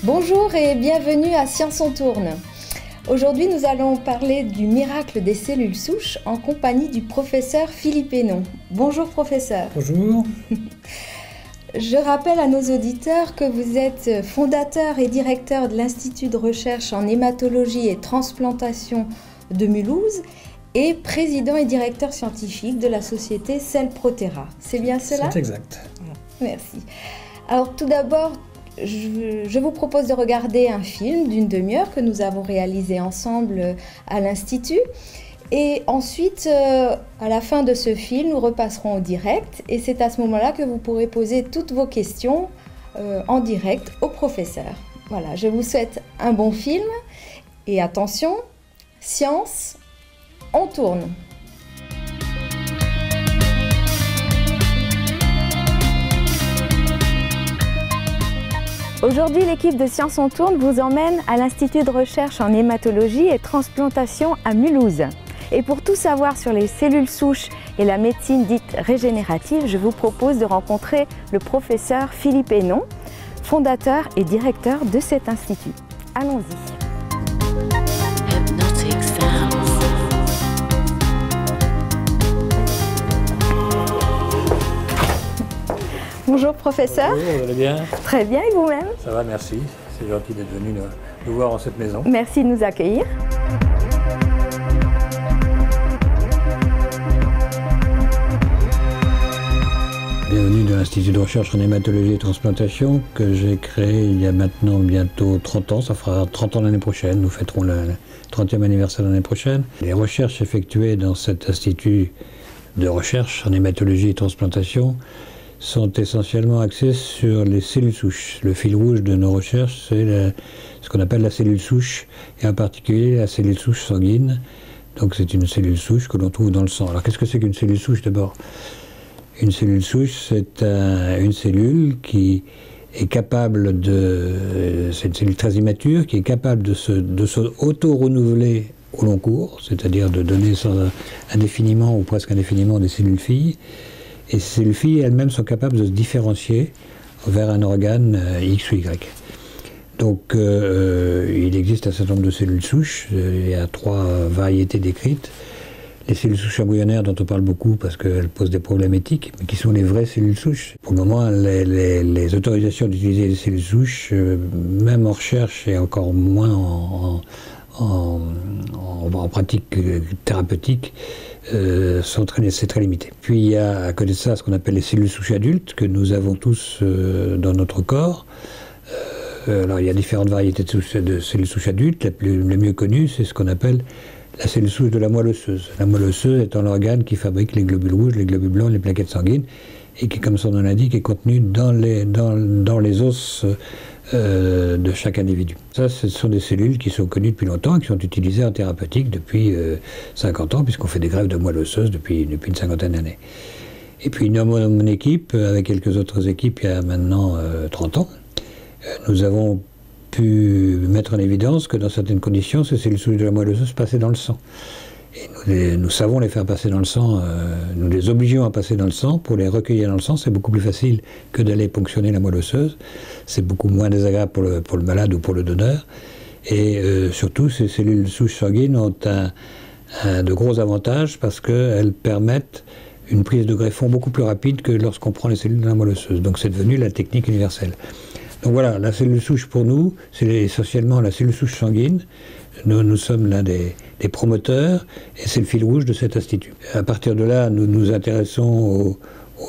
Bonjour et bienvenue à Science on tourne. Aujourd'hui, nous allons parler du miracle des cellules souches en compagnie du professeur Philippe Hénon. Bonjour professeur. Bonjour. Je rappelle à nos auditeurs que vous êtes fondateur et directeur de l'Institut de recherche en hématologie et transplantation de Mulhouse et président et directeur scientifique de la société Cellprotera. C'est bien cela? C'est exact. Merci. Alors tout d'abord, je vous propose de regarder un film d'une demi-heure que nous avons réalisé ensemble à l'Institut. Et ensuite, à la fin de ce film, nous repasserons au direct. Et c'est à ce moment-là que vous pourrez poser toutes vos questions en direct au professeur. Voilà, je vous souhaite un bon film. Et attention, science, on tourne. Aujourd'hui, l'équipe de Science on tourne vous emmène à l'Institut de recherche en hématologie et transplantation à Mulhouse. Et pour tout savoir sur les cellules souches et la médecine dite régénérative, je vous propose de rencontrer le professeur Philippe Hénon, fondateur et directeur de cet institut. Allons-y. Bonjour professeur. Bonjour, vous allez bien? Très bien, et vous-même? Ça va, merci. C'est gentil d'être venu nous voir en cette maison. Merci de nous accueillir. Bienvenue dans l'Institut de recherche en hématologie et transplantation que j'ai créé il y a maintenant bientôt 30 ans. Ça fera 30 ans l'année prochaine. Nous fêterons le 30e anniversaire l'année prochaine. Les recherches effectuées dans cet institut de recherche en hématologie et transplantation sont essentiellement axées sur les cellules souches. Le fil rouge de nos recherches, c'est ce qu'on appelle la cellule souche, et en particulier la cellule souche sanguine. Donc c'est une cellule souche que l'on trouve dans le sang. Alors qu'est-ce que c'est qu'une cellule souche d'abord? Une cellule souche, c'est une cellule qui est capable de... C'est une cellule très immature, qui est capable de se auto-renouveler au long cours, c'est-à-dire de donner indéfiniment ou presque indéfiniment des cellules filles. Et ces cellules filles elles-mêmes sont capables de se différencier vers un organe X ou Y. Donc il existe un certain nombre de cellules souches, il y a 3 variétés décrites. Les cellules souches embryonnaires dont on parle beaucoup parce qu'elles posent des problèmes éthiques, mais qui sont les vraies cellules souches. Pour le moment, les autorisations d'utiliser les cellules souches, même en recherche et encore moins en pratique thérapeutique, c'est très limité. Puis il y a à côté de ça ce qu'on appelle les cellules souches adultes que nous avons tous dans notre corps. Alors il y a différentes variétés de cellules souches adultes. Le mieux connu, c'est ce qu'on appelle la cellule souche de la moelle osseuse. La moelle osseuse étant l'organe qui fabrique les globules rouges, les globules blancs, les plaquettes sanguines, et qui, comme son nom l'indique, est contenu dans les os de chaque individu. Ça, ce sont des cellules qui sont connues depuis longtemps et qui sont utilisées en thérapeutique depuis 50 ans, puisqu'on fait des greffes de moelle osseuse depuis une cinquantaine d'années. Et puis, dans mon équipe, avec quelques autres équipes, il y a maintenant 30 ans, nous avons pu mettre en évidence que dans certaines conditions, ces cellules souches de la moelle osseuse passaient dans le sang. Et nous savons les faire passer dans le sang, nous les obligeons à passer dans le sang. Pour les recueillir dans le sang, c'est beaucoup plus facile que d'aller ponctionner la moelle osseuse. C'est beaucoup moins désagréable pour le malade ou pour le donneur. Et surtout, ces cellules souches sanguines ont de gros avantages parce qu'elles permettent une prise de greffon beaucoup plus rapide que lorsqu'on prend les cellules de la moelle osseuse. Donc c'est devenu la technique universelle. Donc voilà, la cellule souche pour nous, c'est essentiellement la cellule souche sanguine. Nous sommes l'un des promoteurs et c'est le fil rouge de cet institut. À partir de là, nous nous intéressons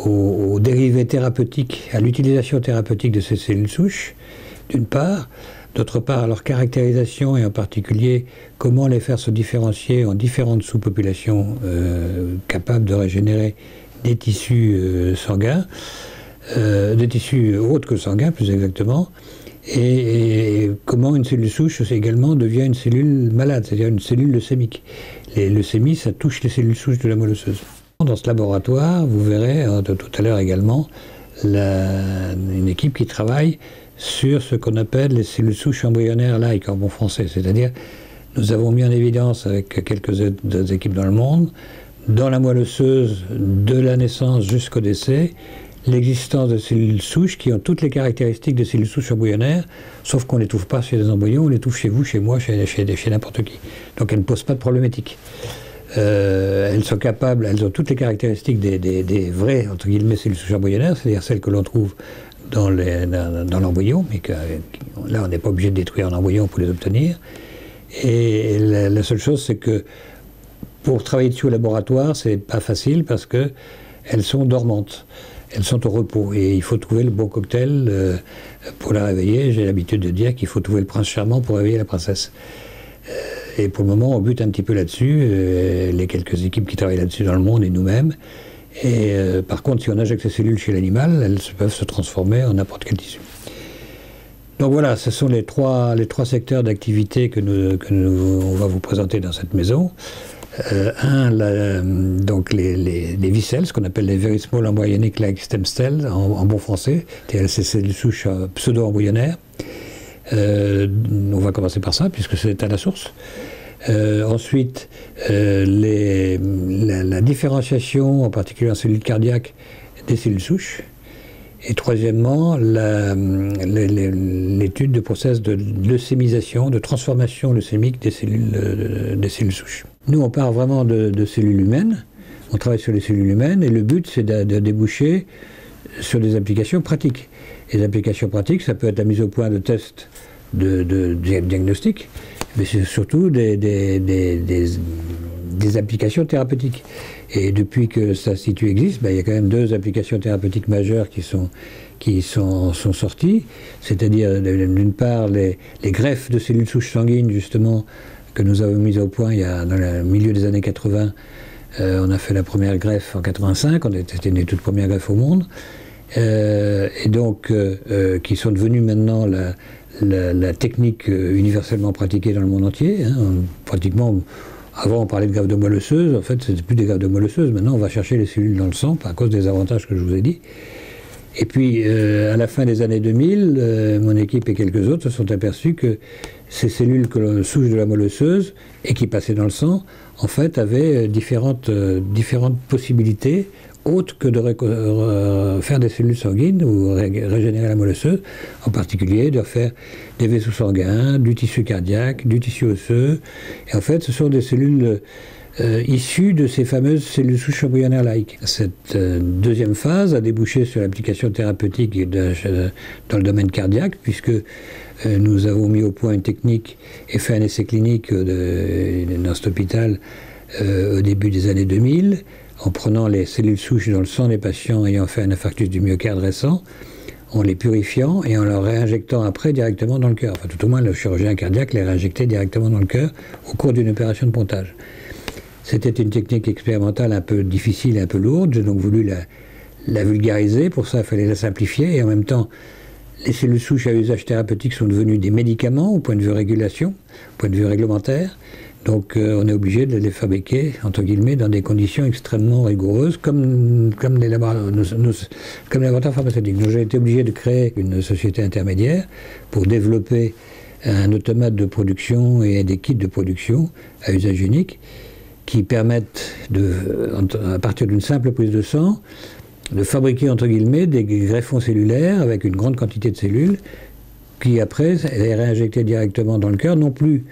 aux dérivés thérapeutiques, à l'utilisation thérapeutique de ces cellules souches, d'une part. D'autre part, à leur caractérisation et en particulier comment les faire se différencier en différentes sous-populations capables de régénérer des tissus sanguins. Des tissus autres que sanguins, plus exactement, et comment une cellule souche également devient une cellule malade, c'est-à-dire une cellule leucémique. Les leucémies, ça touche les cellules souches de la moelle osseuse. Dans ce laboratoire, vous verrez tout à l'heure également une équipe qui travaille sur ce qu'on appelle les cellules souches embryonnaires-like en bon français, c'est-à-dire nous avons mis en évidence avec quelques autres équipes dans le monde, dans la moelle osseuse, de la naissance jusqu'au décès, l'existence de cellules souches qui ont toutes les caractéristiques de cellules souches embryonnaires, sauf qu'on ne les trouve pas chez les embryons, on les trouve chez vous, chez moi, chez n'importe qui. Donc elles ne posent pas de problématique. Elles sont capables, elles ont toutes les caractéristiques des vraies, entre guillemets, cellules souches embryonnaires, c'est-à-dire celles que l'on trouve dans l'embryon, mais que là on n'est pas obligé de détruire un embryon pour les obtenir. Et la seule chose, c'est que pour travailler dessus au laboratoire, c'est pas facile parce que elles sont dormantes, elles sont au repos et il faut trouver le bon cocktail pour la réveiller. J'ai l'habitude de dire qu'il faut trouver le prince charmant pour réveiller la princesse. Et pour le moment, on bute un petit peu là-dessus, les quelques équipes qui travaillent là-dessus dans le monde et nous-mêmes. Et par contre, si on injecte ces cellules chez l'animal, elles peuvent se transformer en n'importe quel tissu. Donc voilà, ce sont les trois secteurs d'activité on va vous présenter dans cette maison. Donc les vicelles, ce qu'on appelle les Very Small Embryonic Like Stem Cells en bon français, c'est-à-dire ces cellules souches pseudo-embryonnaires. On va commencer par ça, puisque c'est à la source. Ensuite, la différenciation, en particulier en cellules cardiaques, des cellules souches. Et troisièmement, l'étude de process de leucémisation, de transformation leucémique des cellules souches. Nous, on part vraiment de cellules humaines, on travaille sur les cellules humaines, et le but, c'est de déboucher sur des applications pratiques. Les applications pratiques, ça peut être la mise au point de tests de diagnostic, mais c'est surtout des applications thérapeutiques. Et depuis que cet institut existe, il y a quand même 2 applications thérapeutiques majeures qui sont sorties, c'est-à-dire d'une part les greffes de cellules souches sanguines, justement, que nous avons mises au point dans le milieu des années 80. On a fait la première greffe en 85, c'était une des toutes premières greffes au monde, et donc qui sont devenues maintenant la technique universellement pratiquée dans le monde entier, hein, pratiquement. Avant, on parlait de greffe de moelle osseuse. En fait, c'était plus des greffes de moelle osseuse. Maintenant, on va chercher les cellules dans le sang, à cause des avantages que je vous ai dit. Et puis, à la fin des années 2000, mon équipe et quelques autres se sont aperçus que ces cellules que l'on souche de la moelle osseuse et qui passaient dans le sang, en fait, avaient différentes possibilités, autres que de faire des cellules sanguines ou régénérer la moelle osseuse, en particulier de faire des vaisseaux sanguins, du tissu cardiaque, du tissu osseux. Et en fait, ce sont des cellules issues de ces fameuses cellules souches embryonnaires-like. Cette deuxième phase a débouché sur l'application thérapeutique dans le domaine cardiaque, puisque nous avons mis au point une technique et fait un essai clinique dans cet hôpital au début des années 2000, en prenant les cellules souches dans le sang des patients ayant fait un infarctus du myocarde récent, en les purifiant et en leur réinjectant après directement dans le cœur. Enfin, tout au moins, le chirurgien cardiaque les réinjectait directement dans le cœur au cours d'une opération de pontage. C'était une technique expérimentale un peu difficile et un peu lourde. J'ai donc voulu la vulgariser. Pour ça, il fallait la simplifier. Et en même temps, les cellules souches à usage thérapeutique sont devenues des médicaments au point de vue régulation, au point de vue réglementaire. Donc on est obligé de les fabriquer, entre guillemets, dans des conditions extrêmement rigoureuses, comme les laboratoires pharmaceutiques. Donc j'ai été obligé de créer une société intermédiaire pour développer un automate de production et des kits de production à usage unique qui permettent, à partir d'une simple prise de sang, de fabriquer, entre guillemets, des greffons cellulaires avec une grande quantité de cellules qui après est réinjectée directement dans le cœur, non plus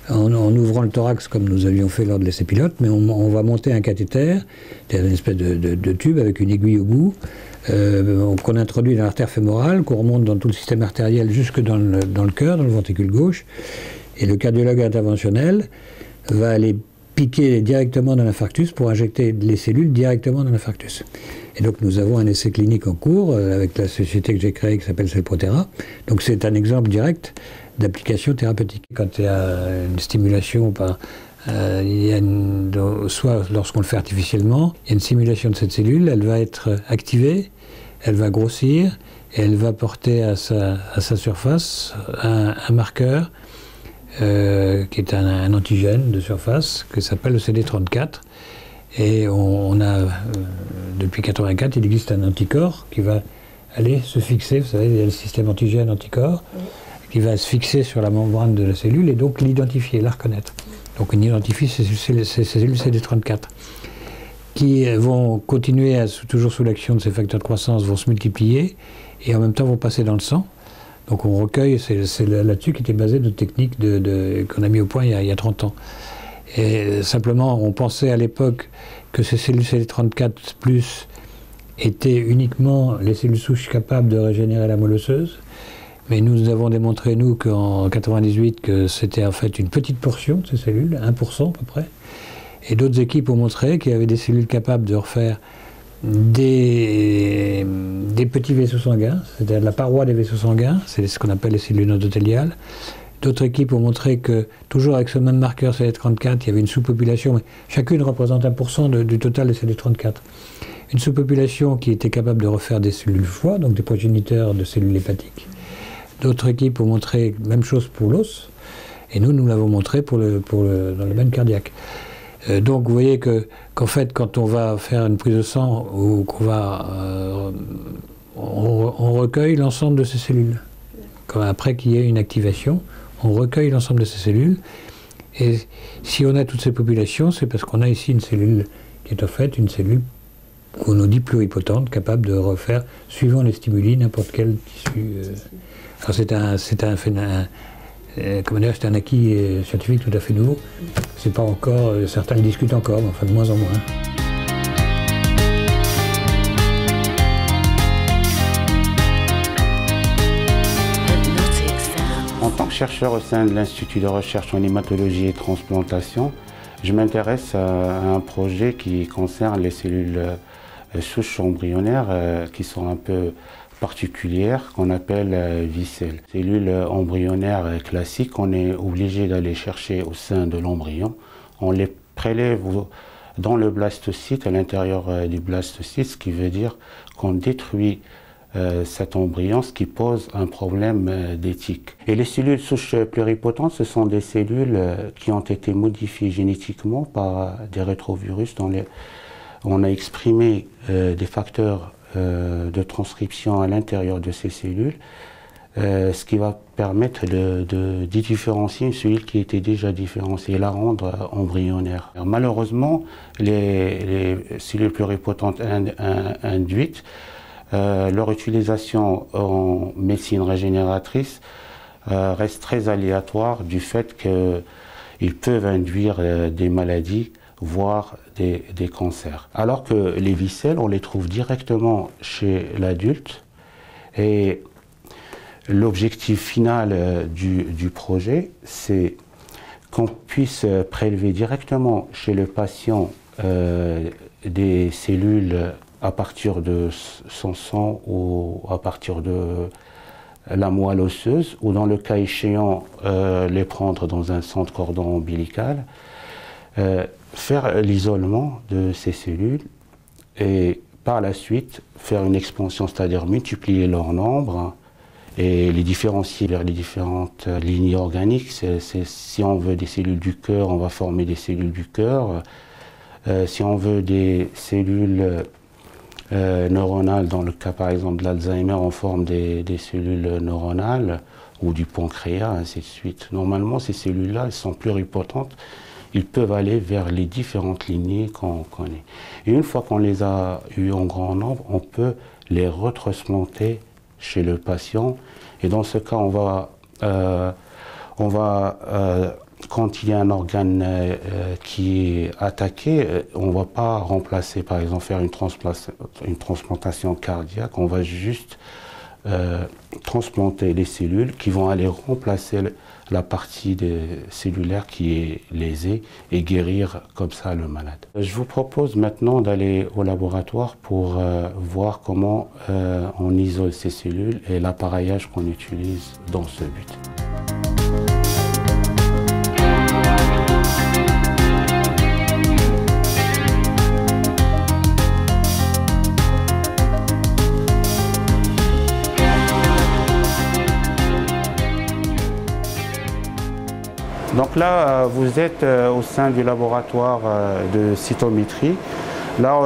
en ouvrant le thorax comme nous avions fait lors de l'essai pilote, mais on va monter un cathéter, c'est-à-dire une espèce de tube avec une aiguille au bout, qu'on introduit dans l'artère fémorale, qu'on remonte dans tout le système artériel jusque dans le cœur, dans le ventricule gauche, et le cardiologue interventionnel va aller piquer directement dans l'infarctus pour injecter les cellules directement dans l'infarctus. Et donc nous avons un essai clinique en cours avec la société que j'ai créée qui s'appelle Cellprotera. Donc c'est un exemple direct d'application thérapeutique. Quand il y a une stimulation soit lorsqu'on le fait artificiellement, il y a une stimulation de cette cellule, elle va être activée, elle va grossir et elle va porter à sa surface un marqueur qui est un antigène de surface qui s'appelle le CD34. Et on a, depuis 1984, il existe un anticorps qui va aller se fixer, vous savez, il y a le système antigène-anticorps, qui va se fixer sur la membrane de la cellule et donc l'identifier, la reconnaître. Donc on identifie ces cellules CD34. qui vont continuer, toujours sous l'action de ces facteurs de croissance, vont se multiplier et en même temps vont passer dans le sang. Donc on recueille, c'est là-dessus qu'était basée notre technique qu'on a mis au point il y a 30 ans. Et simplement, on pensait à l'époque que ces cellules CD34+ étaient uniquement les cellules souches capables de régénérer la moelle osseuse. Mais nous avons démontré, nous, qu'en 98, que c'était en fait une petite portion de ces cellules, 1% à peu près. Et d'autres équipes ont montré qu'il y avait des cellules capables de refaire des petits vaisseaux sanguins, c'est-à-dire la paroi des vaisseaux sanguins, c'est ce qu'on appelle les cellules endothéliales. D'autres équipes ont montré que, toujours avec ce même marqueur CD34, il y avait une sous-population, mais chacune représente 1% du total des CD34. Une sous-population qui était capable de refaire des cellules foie, donc des progéniteurs de cellules hépatiques. D'autres équipes ont montré la même chose pour l'os, et nous l'avons montré dans le domaine cardiaque. Donc vous voyez qu'en fait, quand on va faire une prise de sang, ou qu'on va, on recueille l'ensemble de ces cellules. Après qu'il y ait une activation, on recueille l'ensemble de ces cellules. Et si on a toutes ces populations, c'est parce qu'on a ici une cellule qui est en fait une cellule qu'on nous dit pluripotente, capable de refaire, suivant les stimuli, n'importe quel tissu. Alors c'est un acquis scientifique tout à fait nouveau. C'est pas encore, certains le discutent encore, mais enfin de moins en moins. En tant que chercheur au sein de l'Institut de recherche en hématologie et transplantation, je m'intéresse à un projet qui concerne les cellules souches embryonnaires qui sont un peu particulières, qu'on appelle vicelles. Cellules embryonnaires classiques, on est obligé d'aller chercher au sein de l'embryon. On les prélève dans le blastocyte, à l'intérieur du blastocyte, ce qui veut dire qu'on détruit cet embryon, ce qui pose un problème d'éthique. Et les cellules souches pluripotentes, ce sont des cellules qui ont été modifiées génétiquement par des rétrovirus. On a exprimé des facteurs de transcription à l'intérieur de ces cellules, ce qui va permettre de différencier une cellule qui était déjà différenciée et la rendre embryonnaire. Alors, malheureusement, les cellules pluripotentes induites, leur utilisation en médecine régénératrice reste très aléatoire du fait qu'ils peuvent induire des maladies, voire des cancers. Alors que les vicelles, on les trouve directement chez l'adulte. Et l'objectif final du projet, c'est qu'on puisse prélever directement chez le patient des cellules à partir de son sang ou à partir de la moelle osseuse, ou dans le cas échéant, les prendre dans un centre cordon ombilical, faire l'isolement de ces cellules et par la suite faire une expansion, c'est-à-dire multiplier leur nombre et les différencier vers les différentes lignées organiques. Si on veut des cellules du cœur, on va former des cellules du cœur. Si on veut des cellules neuronales, dans le cas par exemple de l'Alzheimer, on forme des cellules neuronales ou du pancréas, ainsi de suite. Normalement, ces cellules-là, elles sont pluripotentes. Ils peuvent aller vers les différentes lignées qu'on connaît. Et une fois qu'on les a eues en grand nombre, on peut les retransplanter chez le patient. Et dans ce cas, quand il y a un organe qui est attaqué, on ne va pas remplacer, par exemple, faire une transplantation cardiaque. On va juste transplanter les cellules qui vont aller remplacer la partie cellulaire qui est lésée et guérir comme ça le malade. Je vous propose maintenant d'aller au laboratoire pour voir comment on isole ces cellules et l'appareillage qu'on utilise dans ce but. Donc là, vous êtes au sein du laboratoire de cytométrie. Là,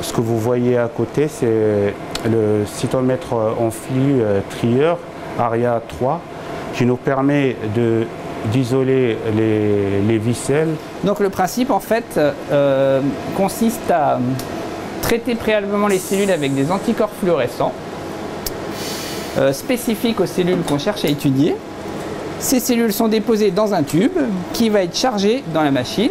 ce que vous voyez à côté, c'est le cytomètre en flux trieur ARIA 3 qui nous permet de d'isoler les vicelles. Donc le principe en fait consiste à traiter préalablement les cellules avec des anticorps fluorescents spécifiques aux cellules qu'on cherche à étudier. Ces cellules sont déposées dans un tube qui va être chargé dans la machine.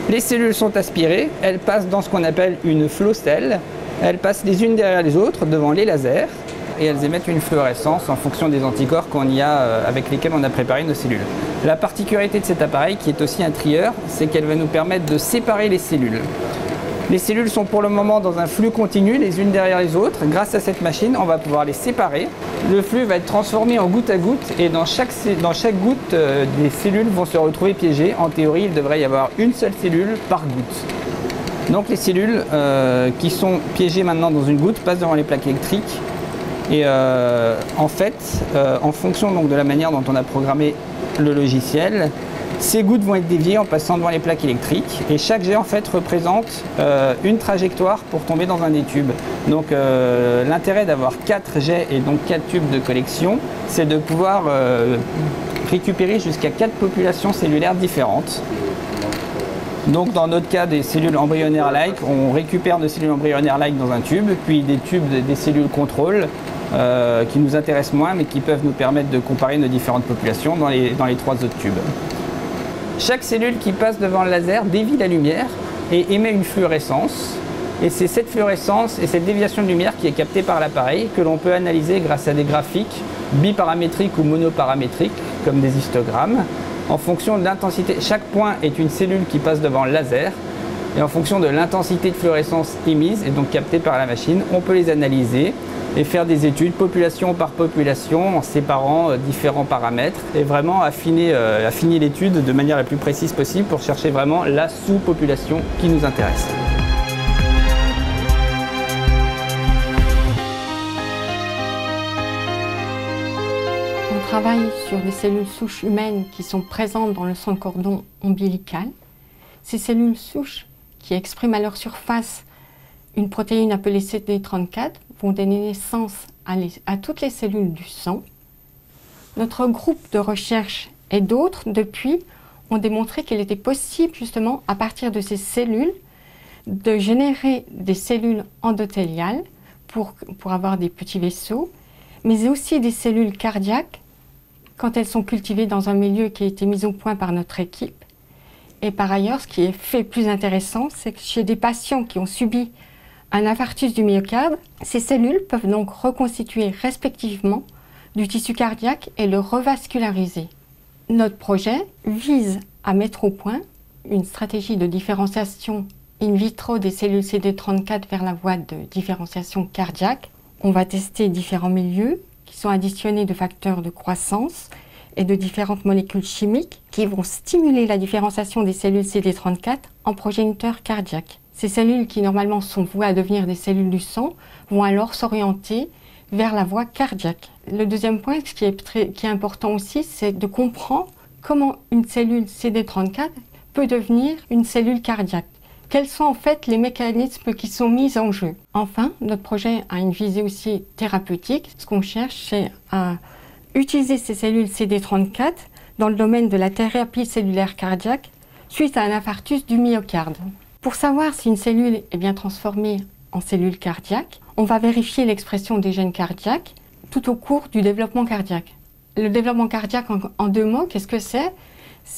Les cellules sont aspirées, elles passent dans ce qu'on appelle une flow cell. Elles passent les unes derrière les autres devant les lasers et elles émettent une fluorescence en fonction des anticorps avec lesquels on a préparé nos cellules. La particularité de cet appareil, qui est aussi un trieur, c'est qu'elle va nous permettre de séparer les cellules. Les cellules sont pour le moment dans un flux continu, les unes derrière les autres. Grâce à cette machine, on va pouvoir les séparer. Le flux va être transformé en goutte à goutte et dans chaque goutte, les cellules vont se retrouver piégées. En théorie, il devrait y avoir une seule cellule par goutte. Donc les cellules qui sont piégées maintenant dans une goutte passent devant les plaques électriques. Et en fait, en fonction donc, de la manière dont on a programmé le logiciel, ces gouttes vont être déviées en passant devant les plaques électriques et chaque jet en fait représente une trajectoire pour tomber dans un des tubes. Donc l'intérêt d'avoir 4 jets et donc 4 tubes de collection, c'est de pouvoir récupérer jusqu'à 4 populations cellulaires différentes. Donc dans notre cas des cellules embryonnaires-like, on récupère nos cellules embryonnaires-like dans un tube, puis des tubes des cellules contrôle qui nous intéressent moins mais qui peuvent nous permettre de comparer nos différentes populations dans les 3 autres tubes. Chaque cellule qui passe devant le laser dévie la lumière et émet une fluorescence. Et c'est cette fluorescence et cette déviation de lumière qui est captée par l'appareil que l'on peut analyser grâce à des graphiques biparamétriques ou monoparamétriques, comme des histogrammes, en fonction de l'intensité. Chaque point est une cellule qui passe devant le laser. Et en fonction de l'intensité de fluorescence émise et donc captée par la machine, on peut les analyser et faire des études population par population en séparant différents paramètres et vraiment affiner l'étude de manière la plus précise possible pour chercher vraiment la sous-population qui nous intéresse. On travaille sur des cellules souches humaines qui sont présentes dans le sang cordon ombilical. Ces cellules souches qui expriment à leur surface une protéine appelée CD34 vont donner naissance à toutes les cellules du sang. Notre groupe de recherche et d'autres, depuis, ont démontré qu'il était possible, justement, à partir de ces cellules, de générer des cellules endothéliales pour avoir des petits vaisseaux, mais aussi des cellules cardiaques quand elles sont cultivées dans un milieu qui a été mis au point par notre équipe. Et par ailleurs, ce qui est fait plus intéressant, c'est que chez des patients qui ont subi un infarctus du myocarde, ces cellules peuvent donc reconstituer respectivement du tissu cardiaque et le revasculariser. Notre projet vise à mettre au point une stratégie de différenciation in vitro des cellules CD34 vers la voie de différenciation cardiaque. On va tester différents milieux qui sont additionnés de facteurs de croissance et de différentes molécules chimiques qui vont stimuler la différenciation des cellules CD34 en progéniteurs cardiaques. Ces cellules qui normalement sont vouées à devenir des cellules du sang vont alors s'orienter vers la voie cardiaque. Le deuxième point, ce qui est important aussi, c'est de comprendre comment une cellule CD34 peut devenir une cellule cardiaque. Quels sont en fait les mécanismes qui sont mis en jeu. Enfin, notre projet a une visée aussi thérapeutique. Ce qu'on cherche, c'est à utiliser ces cellules CD34 dans le domaine de la thérapie cellulaire cardiaque suite à un infarctus du myocarde. Pour savoir si une cellule est bien transformée en cellule cardiaque, on va vérifier l'expression des gènes cardiaques tout au cours du développement cardiaque. Le développement cardiaque, en 2 mots, qu'est-ce que c'est?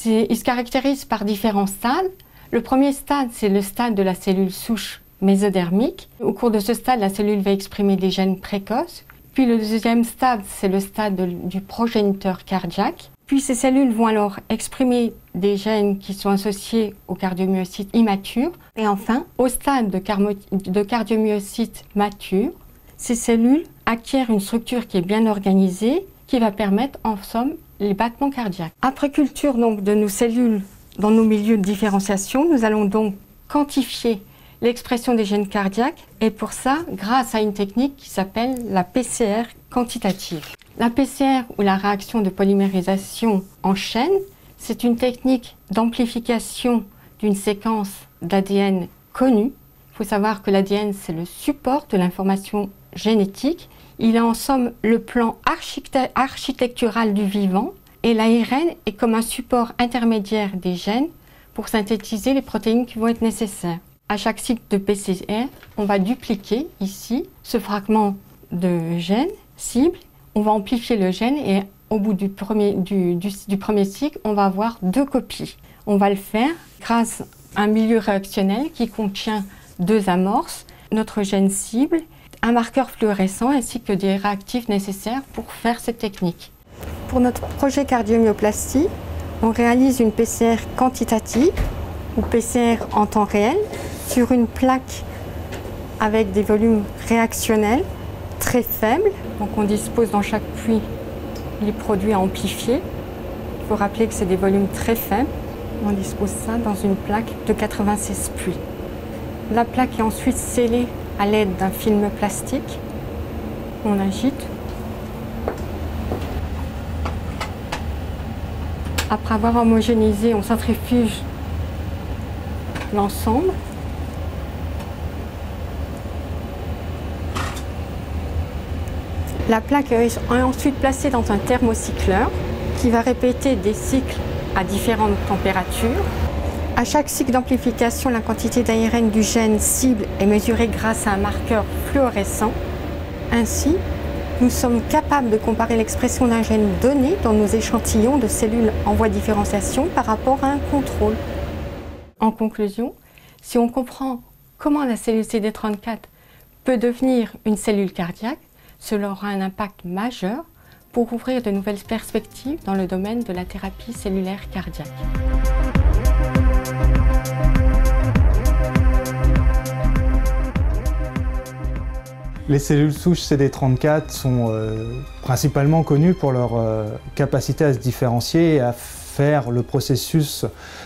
Il se caractérise par différents stades. Le premier stade, c'est le stade de la cellule souche mésodermique. Au cours de ce stade, la cellule va exprimer des gènes précoces. Puis le deuxième stade, c'est le stade du progéniteur cardiaque. Puis ces cellules vont alors exprimer des gènes qui sont associés aux cardiomyocytes immatures. Et enfin, au stade de cardiomyocytes matures, ces cellules acquièrent une structure qui est bien organisée, qui va permettre en somme les battements cardiaques. Après culture donc, de nos cellules dans nos milieux de différenciation, nous allons donc quantifier l'expression des gènes cardiaques et pour ça, grâce à une technique qui s'appelle la PCR quantitative. La PCR ou la réaction de polymérisation en chaîne, c'est une technique d'amplification d'une séquence d'ADN connue. Il faut savoir que l'ADN, c'est le support de l'information génétique. Il est en somme le plan architectural du vivant et l'ARN est comme un support intermédiaire des gènes pour synthétiser les protéines qui vont être nécessaires. À chaque cycle de PCR, on va dupliquer ici ce fragment de gène cible. On va amplifier le gène et au bout du premier cycle, on va avoir 2 copies. On va le faire grâce à un milieu réactionnel qui contient 2 amorces, notre gène cible, un marqueur fluorescent ainsi que des réactifs nécessaires pour faire cette technique. Pour notre projet cardiomyoplastie, on réalise une PCR quantitative ou PCR en temps réel sur une plaque avec des volumes réactionnels très faibles. Donc on dispose dans chaque puits les produits à amplifier. Il faut rappeler que c'est des volumes très faibles. On dispose ça dans une plaque de 96 puits. La plaque est ensuite scellée à l'aide d'un film plastique. On agite. Après avoir homogénéisé, on centrifuge l'ensemble. La plaque est ensuite placée dans un thermocycleur qui va répéter des cycles à différentes températures. À chaque cycle d'amplification, la quantité d'ARN du gène cible est mesurée grâce à un marqueur fluorescent. Ainsi, nous sommes capables de comparer l'expression d'un gène donné dans nos échantillons de cellules en voie de différenciation par rapport à un contrôle. En conclusion, si on comprend comment la cellule CD34 peut devenir une cellule cardiaque, cela aura un impact majeur pour ouvrir de nouvelles perspectives dans le domaine de la thérapie cellulaire cardiaque. Les cellules souches CD34 sont principalement connues pour leur capacité à se différencier et à faire le processus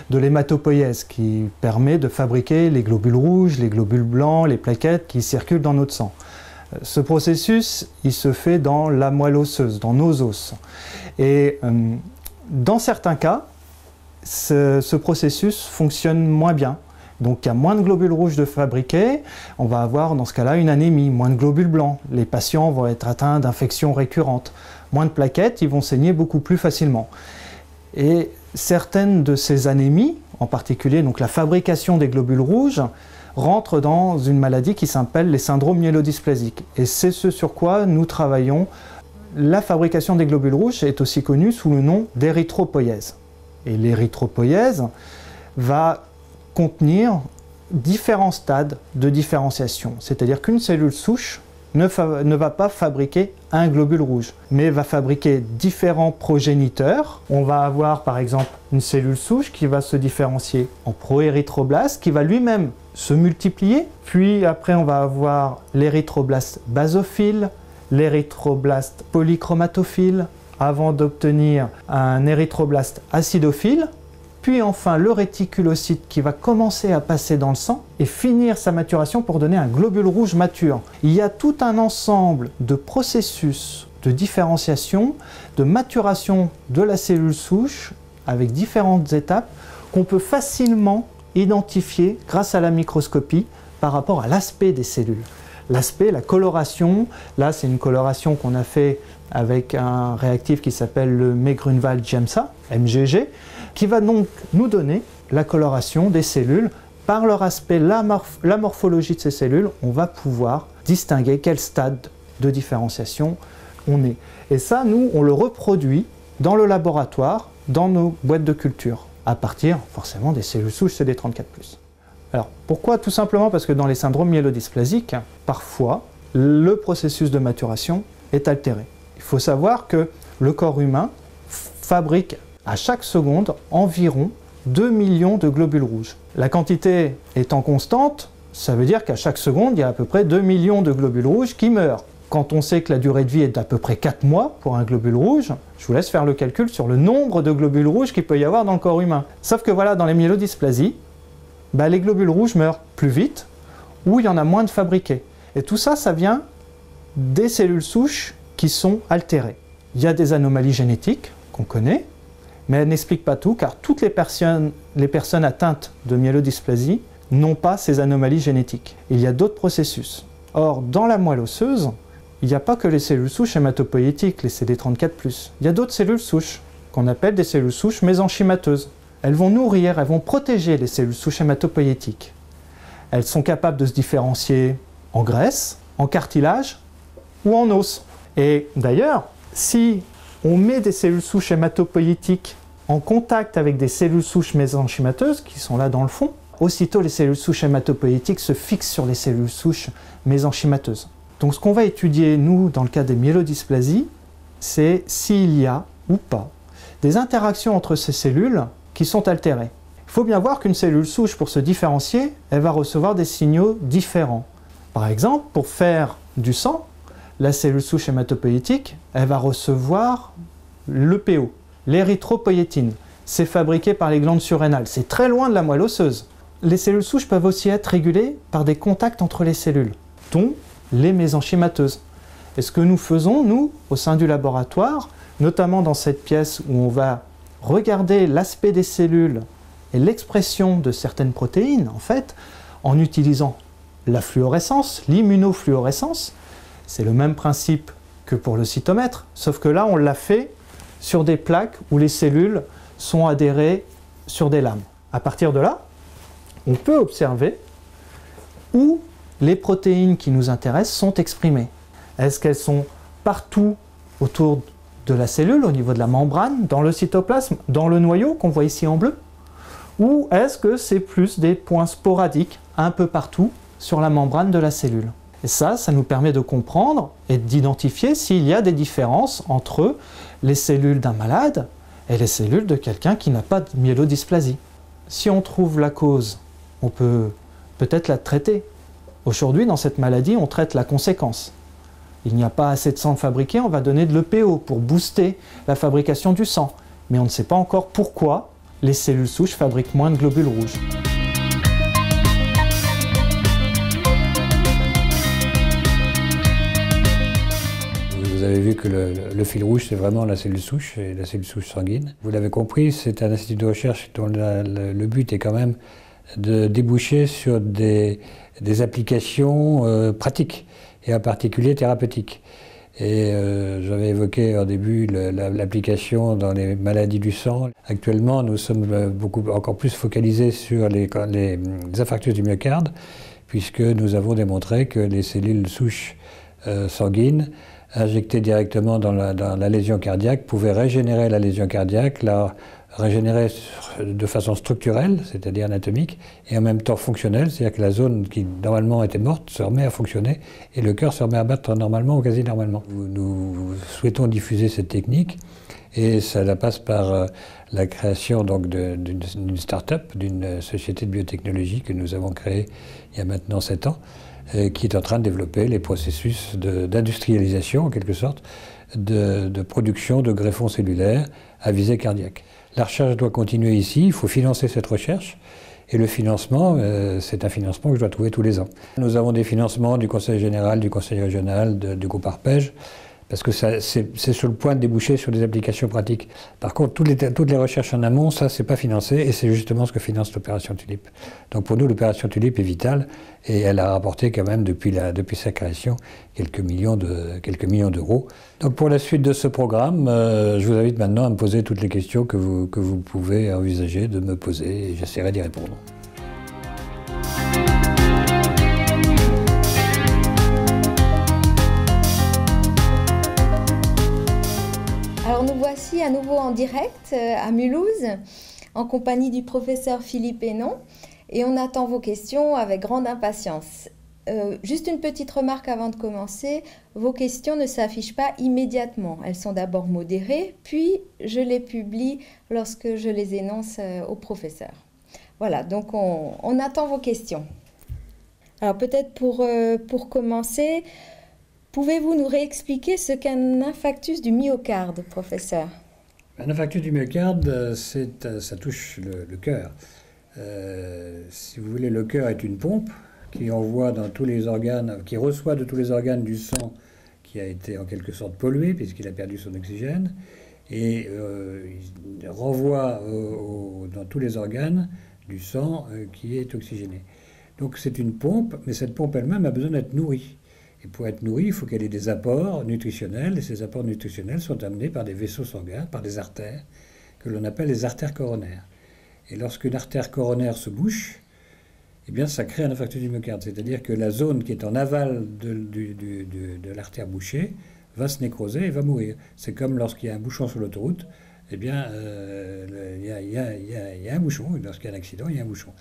de l'hématopoïèse qui permet de fabriquer les globules rouges, les globules blancs, les plaquettes qui circulent dans notre sang. Ce processus, il se fait dans la moelle osseuse, dans nos os. Et dans certains cas, ce processus fonctionne moins bien. Donc il y a moins de globules rouges de fabriquer, on va avoir dans ce cas-là une anémie, moins de globules blancs, les patients vont être atteints d'infections récurrentes, moins de plaquettes, ils vont saigner beaucoup plus facilement. Et certaines de ces anémies, en particulier donc la fabrication des globules rouges, rentrent dans une maladie qui s'appelle les syndromes myélodysplasiques. Et c'est ce sur quoi nous travaillons. La fabrication des globules rouges est aussi connue sous le nom d'érythropoïèse. Et l'érythropoïèse va contenir différents stades de différenciation. C'est-à-dire qu'une cellule souche ne va pas fabriquer un globule rouge, mais va fabriquer différents progéniteurs. On va avoir par exemple une cellule souche qui va se différencier en proérythroblaste, qui va lui-même se multiplier. Puis après on va avoir l'érythroblaste basophile, l'érythroblaste polychromatophile, avant d'obtenir un érythroblaste acidophile. Puis enfin le réticulocyte qui va commencer à passer dans le sang et finir sa maturation pour donner un globule rouge mature. Il y a tout un ensemble de processus de différenciation, de maturation de la cellule souche avec différentes étapes qu'on peut facilement identifier grâce à la microscopie par rapport à l'aspect des cellules. L'aspect, la coloration, là c'est une coloration qu'on a fait avec un réactif qui s'appelle le Megrunwald-Giemsa, MGG, qui va donc nous donner la coloration des cellules. Par leur aspect, la morphologie de ces cellules, on va pouvoir distinguer quel stade de différenciation on est. Et ça, nous, on le reproduit dans le laboratoire, dans nos boîtes de culture, à partir forcément des cellules souches CD34+. Alors, pourquoi? Tout simplement parce que dans les syndromes myélodysplasiques, parfois, le processus de maturation est altéré. Il faut savoir que le corps humain fabrique à chaque seconde environ 2 millions de globules rouges. La quantité étant constante, ça veut dire qu'à chaque seconde, il y a à peu près 2 millions de globules rouges qui meurent. Quand on sait que la durée de vie est d'à peu près 4 mois pour un globule rouge, je vous laisse faire le calcul sur le nombre de globules rouges qu'il peut y avoir dans le corps humain. Sauf que voilà, dans les myélodysplasies, les globules rouges meurent plus vite ou il y en a moins de fabriqués. Et tout ça, ça vient des cellules souches qui sont altérées. Il y a des anomalies génétiques qu'on connaît, mais elles n'expliquent pas tout, car toutes les personnes atteintes de myélodysplasie n'ont pas ces anomalies génétiques. Il y a d'autres processus. Or, dans la moelle osseuse, il n'y a pas que les cellules souches hématopoïétiques, les CD34+. Il y a d'autres cellules souches, qu'on appelle des cellules souches mésenchymateuses. Elles vont nourrir, elles vont protéger les cellules souches hématopoïétiques. Elles sont capables de se différencier en graisse, en cartilage ou en os. Et d'ailleurs, si on met des cellules souches hématopoïétiques en contact avec des cellules souches mésenchymateuses, qui sont là dans le fond, aussitôt les cellules souches hématopoïétiques se fixent sur les cellules souches mésenchymateuses. Donc ce qu'on va étudier, nous, dans le cas des myélodysplasies, c'est s'il y a ou pas des interactions entre ces cellules qui sont altérées. Il faut bien voir qu'une cellule souche, pour se différencier, elle va recevoir des signaux différents. Par exemple, pour faire du sang, la cellule souche hématopoïétique, elle va recevoir l'EPO, l'érythropoïétine. C'est fabriqué par les glandes surrénales. C'est très loin de la moelle osseuse. Les cellules souches peuvent aussi être régulées par des contacts entre les cellules, dont les mésenchymateuses. Et ce que nous faisons, nous, au sein du laboratoire, notamment dans cette pièce où on va regarder l'aspect des cellules et l'expression de certaines protéines, en fait, en utilisant la fluorescence, l'immunofluorescence. C'est le même principe que pour le cytomètre, sauf que là, on l'a fait sur des plaques où les cellules sont adhérées sur des lames. À partir de là, on peut observer où les protéines qui nous intéressent sont exprimées. Est-ce qu'elles sont partout autour de la cellule, au niveau de la membrane, dans le cytoplasme, dans le noyau qu'on voit ici en bleu? Ou est-ce que c'est plus des points sporadiques, un peu partout, sur la membrane de la cellule? Et ça nous permet de comprendre et d'identifier s'il y a des différences entre les cellules d'un malade et les cellules de quelqu'un qui n'a pas de myélodysplasie. Si on trouve la cause, on peut peut-être la traiter. Aujourd'hui, dans cette maladie, on traite la conséquence. Il n'y a pas assez de sang fabriqué, on va donner de l'EPO pour booster la fabrication du sang. Mais on ne sait pas encore pourquoi les cellules souches fabriquent moins de globules rouges. Vous avez vu que le fil rouge, c'est vraiment la cellule souche, et la cellule souche sanguine. Vous l'avez compris, c'est un institut de recherche dont le but est quand même de déboucher sur des applications pratiques, et en particulier thérapeutiques. Et j'avais évoqué au début l'application dans les maladies du sang. Actuellement, nous sommes encore plus focalisés sur les infarctus du myocarde, puisque nous avons démontré que les cellules souches sanguines injectées directement dans la lésion cardiaque pouvaient régénérer la lésion cardiaque, la régénérer de façon structurelle, c'est-à-dire anatomique, et en même temps fonctionnelle, c'est-à-dire que la zone qui normalement était morte se remet à fonctionner et le cœur se remet à battre normalement ou quasi normalement. Nous souhaitons diffuser cette technique et ça passe par la création donc d'une start-up, d'une société de biotechnologie que nous avons créée il y a maintenant 7 ans, qui est en train de développer les processus d'industrialisation, en quelque sorte, de production de greffons cellulaires à visée cardiaque. La recherche doit continuer ici, il faut financer cette recherche, et le financement, c'est un financement que je dois trouver tous les ans. Nous avons des financements du Conseil général, du Conseil régional, du groupe Arpège, parce que c'est sur le point de déboucher sur des applications pratiques. Par contre, toutes les recherches en amont, ça, c'est pas financé, et c'est justement ce que finance l'opération Tulip. Donc pour nous, l'opération Tulip est vitale, et elle a rapporté quand même, depuis sa création, quelques millions d'euros. Donc pour la suite de ce programme, je vous invite maintenant à me poser toutes les questions que vous pouvez envisager de me poser, et j'essaierai d'y répondre. Alors nous voici à nouveau en direct à Mulhouse, en compagnie du professeur Philippe Hénon, et on attend vos questions avec grande impatience. Juste une petite remarque avant de commencer, vos questions ne s'affichent pas immédiatement. Elles sont d'abord modérées, puis je les publie lorsque je les énonce au professeur. Voilà, donc on attend vos questions. Alors peut-être pour commencer, pouvez-vous nous réexpliquer ce qu'est un infarctus du myocarde, professeur? Un infarctus du myocarde, ça touche le cœur. Si vous voulez, le cœur est une pompe qui envoie dans tous les organes, qui reçoit de tous les organes du sang qui a été en quelque sorte pollué puisqu'il a perdu son oxygène, et il renvoie dans tous les organes du sang qui est oxygéné. Donc c'est une pompe, mais cette pompe elle-même a besoin d'être nourrie. Et pour être nourrie, il faut qu'elle ait des apports nutritionnels, et ces apports nutritionnels sont amenés par des vaisseaux sanguins, par des artères, que l'on appelle les artères coronaires. Et lorsqu'une artère coronaire se bouche, eh bien, ça crée un infarctus du myocarde. C'est-à-dire que la zone qui est en aval de l'artère bouchée va se nécroser et va mourir. C'est comme lorsqu'il y a un bouchon sur l'autoroute, eh bien, il y a un bouchon. Lorsqu'il y a un accident, il y a un bouchon.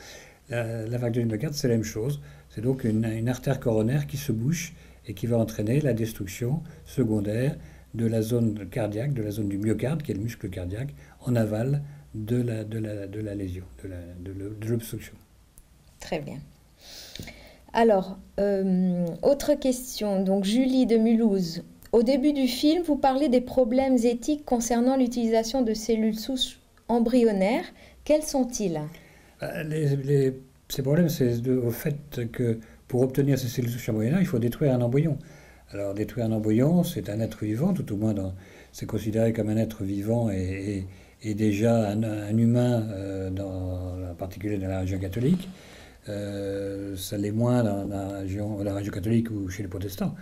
L'infarctus du myocarde, c'est la même chose. C'est donc une artère coronaire qui se bouche et qui va entraîner la destruction secondaire de la zone cardiaque, de la zone du myocarde, qui est le muscle cardiaque, en aval de la lésion, de l'obstruction. Très bien. Alors, autre question. Donc, Julie de Mulhouse. Au début du film, vous parlez des problèmes éthiques concernant l'utilisation de cellules souches embryonnaires. Quels sont-ils? Ces problèmes, c'est au fait que pour obtenir ces cellules souches embryonnaires, il faut détruire un embryon. Alors, détruire un embryon, c'est un être vivant, tout au moins c'est considéré comme un être vivant et déjà un humain, en particulier dans la religion catholique. Ça l'est moins dans la religion catholique ou chez les protestants.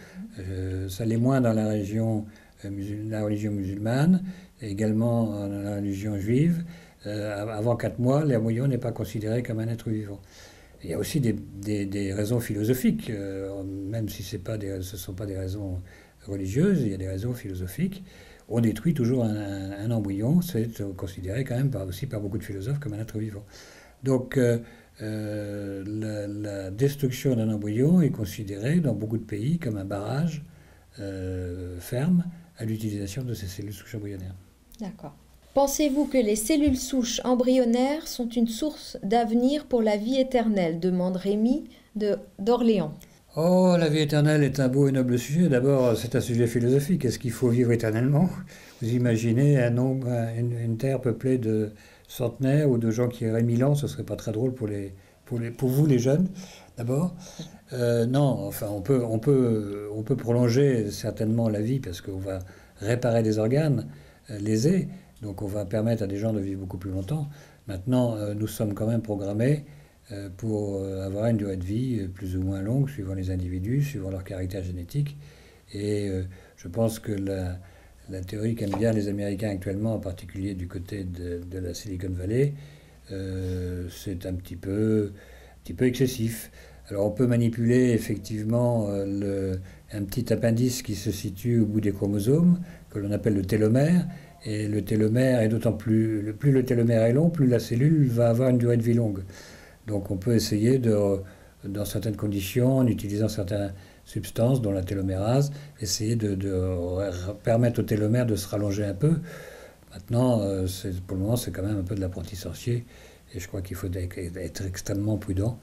Ça l'est moins dans la religion musulmane, et également dans la religion juive. Avant 4 mois, l'embryon n'est pas considéré comme un être vivant. Il y a aussi des raisons philosophiques, même si ce ne sont pas des raisons religieuses, il y a des raisons philosophiques. On détruit toujours un embryon, c'est considéré quand même aussi par beaucoup de philosophes comme un être vivant. Donc la destruction d'un embryon est considérée dans beaucoup de pays comme un barrage ferme à l'utilisation de ces cellules souches embryonnaires. D'accord. Pensez-vous que les cellules souches embryonnaires sont une source d'avenir pour la vie éternelle? Demande Rémi d'Orléans. Oh, la vie éternelle est un beau et noble sujet. D'abord, c'est un sujet philosophique. Est-ce qu'il faut vivre éternellement? Vous imaginez une terre peuplée de centenaires ou de gens qui auraient 1000 ans, ce serait pas très drôle pour vous les jeunes, d'abord. Non, enfin, on peut prolonger certainement la vie parce qu'on va réparer des organes lésés. Donc on va permettre à des gens de vivre beaucoup plus longtemps. Maintenant, nous sommes quand même programmés pour avoir une durée de vie plus ou moins longue, suivant les individus, suivant leur caractère génétique. Et je pense que la théorie qu'aiment bien les Américains actuellement, en particulier du côté de la Silicon Valley, c'est un petit peu excessif. Alors on peut manipuler effectivement un petit appendice qui se situe au bout des chromosomes, que l'on appelle le télomère. Et le télomère est d'autant plus le télomère est long, plus la cellule va avoir une durée de vie longue. Donc on peut essayer dans certaines conditions, en utilisant certaines substances, dont la télomérase, essayer de permettre au télomère de se rallonger un peu. Maintenant, pour le moment, c'est quand même un peu de l'apprenti sorcier. Et je crois qu'il faut être extrêmement prudent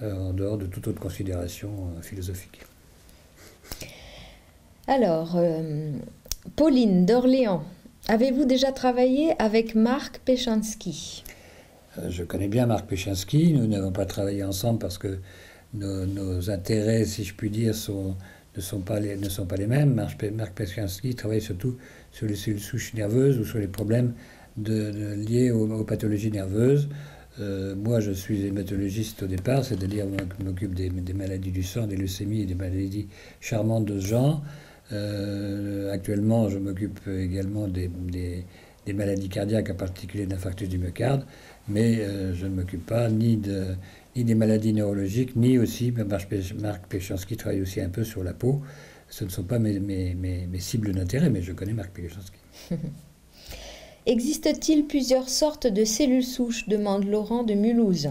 en dehors de toute autre considération philosophique. Alors, Pauline d'Orléans. Avez-vous déjà travaillé avec Marc Péchinski? Je connais bien Marc Péchinski. Nous n'avons pas travaillé ensemble parce que nos intérêts, si je puis dire, ne sont pas les mêmes. Marc Péchinski travaille surtout sur les cellules souches nerveuses ou sur les problèmes liés aux pathologies nerveuses. Moi, je suis hématologiste au départ, c'est-à-dire je m'occupe des maladies du sang, des leucémies et des maladies charmantes de ce genre. Actuellement, je m'occupe également des maladies cardiaques, en particulier de l'infarctus du myocarde, mais je ne m'occupe pas ni des maladies neurologiques, ni aussi, Marc Péchinski travaille aussi un peu sur la peau. Ce ne sont pas mes cibles d'intérêt, mais je connais Marc Péchinski. Existe-t-il plusieurs sortes de cellules souches? Demande Laurent de Mulhouse.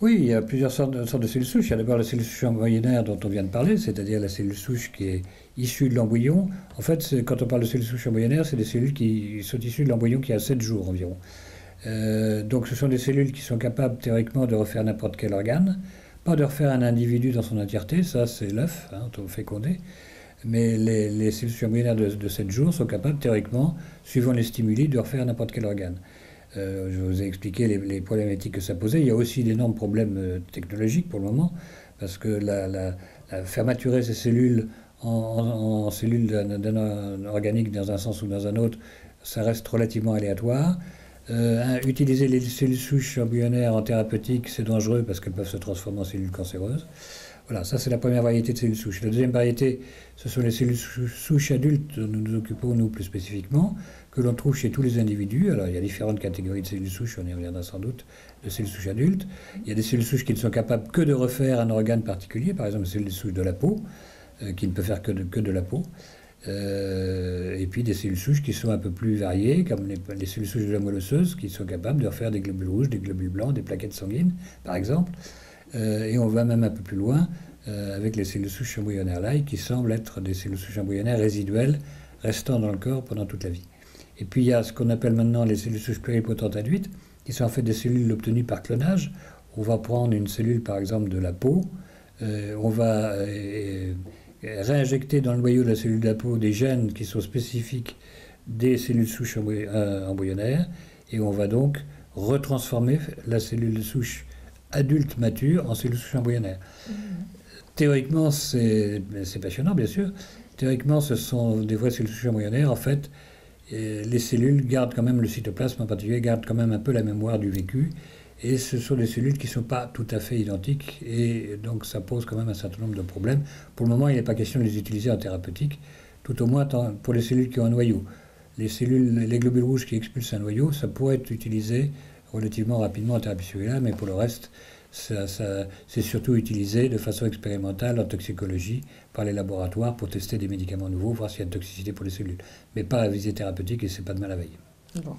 Oui, il y a plusieurs sortes de cellules souches. Il y a d'abord la cellule souche embryonnaire dont on vient de parler, c'est-à-dire la cellule souche qui est issue de l'embryon. En fait, quand on parle de cellules souches embryonnaires, c'est des cellules qui sont issues de l'embryon qui a 7 jours environ. Donc ce sont des cellules qui sont capables théoriquement de refaire n'importe quel organe, pas de refaire un individu dans son entièreté, ça c'est l'œuf, on fécondé. Mais les cellules souches embryonnaires de 7 jours sont capables théoriquement, suivant les stimuli, de refaire n'importe quel organe. Je vous ai expliqué les problématiques que ça posait. Il y a aussi d'énormes problèmes technologiques pour le moment, parce que faire maturer ces cellules en cellules d'un organique dans un sens ou dans un autre, ça reste relativement aléatoire. Utiliser les cellules souches embryonnaires en thérapeutique, c'est dangereux parce qu'elles peuvent se transformer en cellules cancéreuses. Voilà, ça c'est la première variété de cellules souches. La deuxième variété, ce sont les cellules souches adultes, dont nous nous occupons nous plus spécifiquement, que l'on trouve chez tous les individus. Alors il y a différentes catégories de cellules souches, on y reviendra sans doute, de cellules souches adultes. Il y a des cellules souches qui ne sont capables que de refaire un organe particulier, par exemple les cellules souches de la peau, qui ne peuvent faire que de la peau. Et puis des cellules souches qui sont un peu plus variées, comme les cellules souches de la moelle osseuse, qui sont capables de refaire des globules rouges, des globules blancs, des plaquettes sanguines, par exemple. Et on va même un peu plus loin avec les cellules souches embryonnaires-like, qui semblent être des cellules souches embryonnaires résiduelles, restant dans le corps pendant toute la vie. Et puis il y a ce qu'on appelle maintenant les cellules souches pluripotentes induites, qui sont en fait des cellules obtenues par clonage. On va prendre une cellule, par exemple, de la peau, on va réinjecter dans le noyau de la cellule de la peau des gènes qui sont spécifiques des cellules souches embryonnaires, et on va donc retransformer la cellule souche adulte mature en cellule souche embryonnaire. Théoriquement, c'est passionnant, bien sûr. Théoriquement, ce sont des vraies cellules souches embryonnaires. En fait, les cellules gardent quand même, le cytoplasme en particulier, garde quand même un peu la mémoire du vécu. Et ce sont des cellules qui ne sont pas tout à fait identiques, et donc ça pose quand même un certain nombre de problèmes. Pour le moment, il n'est pas question de les utiliser en thérapeutique, tout au moins pour les cellules qui ont un noyau. Les globules rouges qui expulsent un noyau, ça pourrait être utilisé relativement rapidement en thérapie cellulaire, mais pour le reste, c'est surtout utilisé de façon expérimentale en toxicologie par les laboratoires pour tester des médicaments nouveaux, voir s'il y a une toxicité pour les cellules, mais pas à visée thérapeutique, et c'est pas de mal à veille. Bon.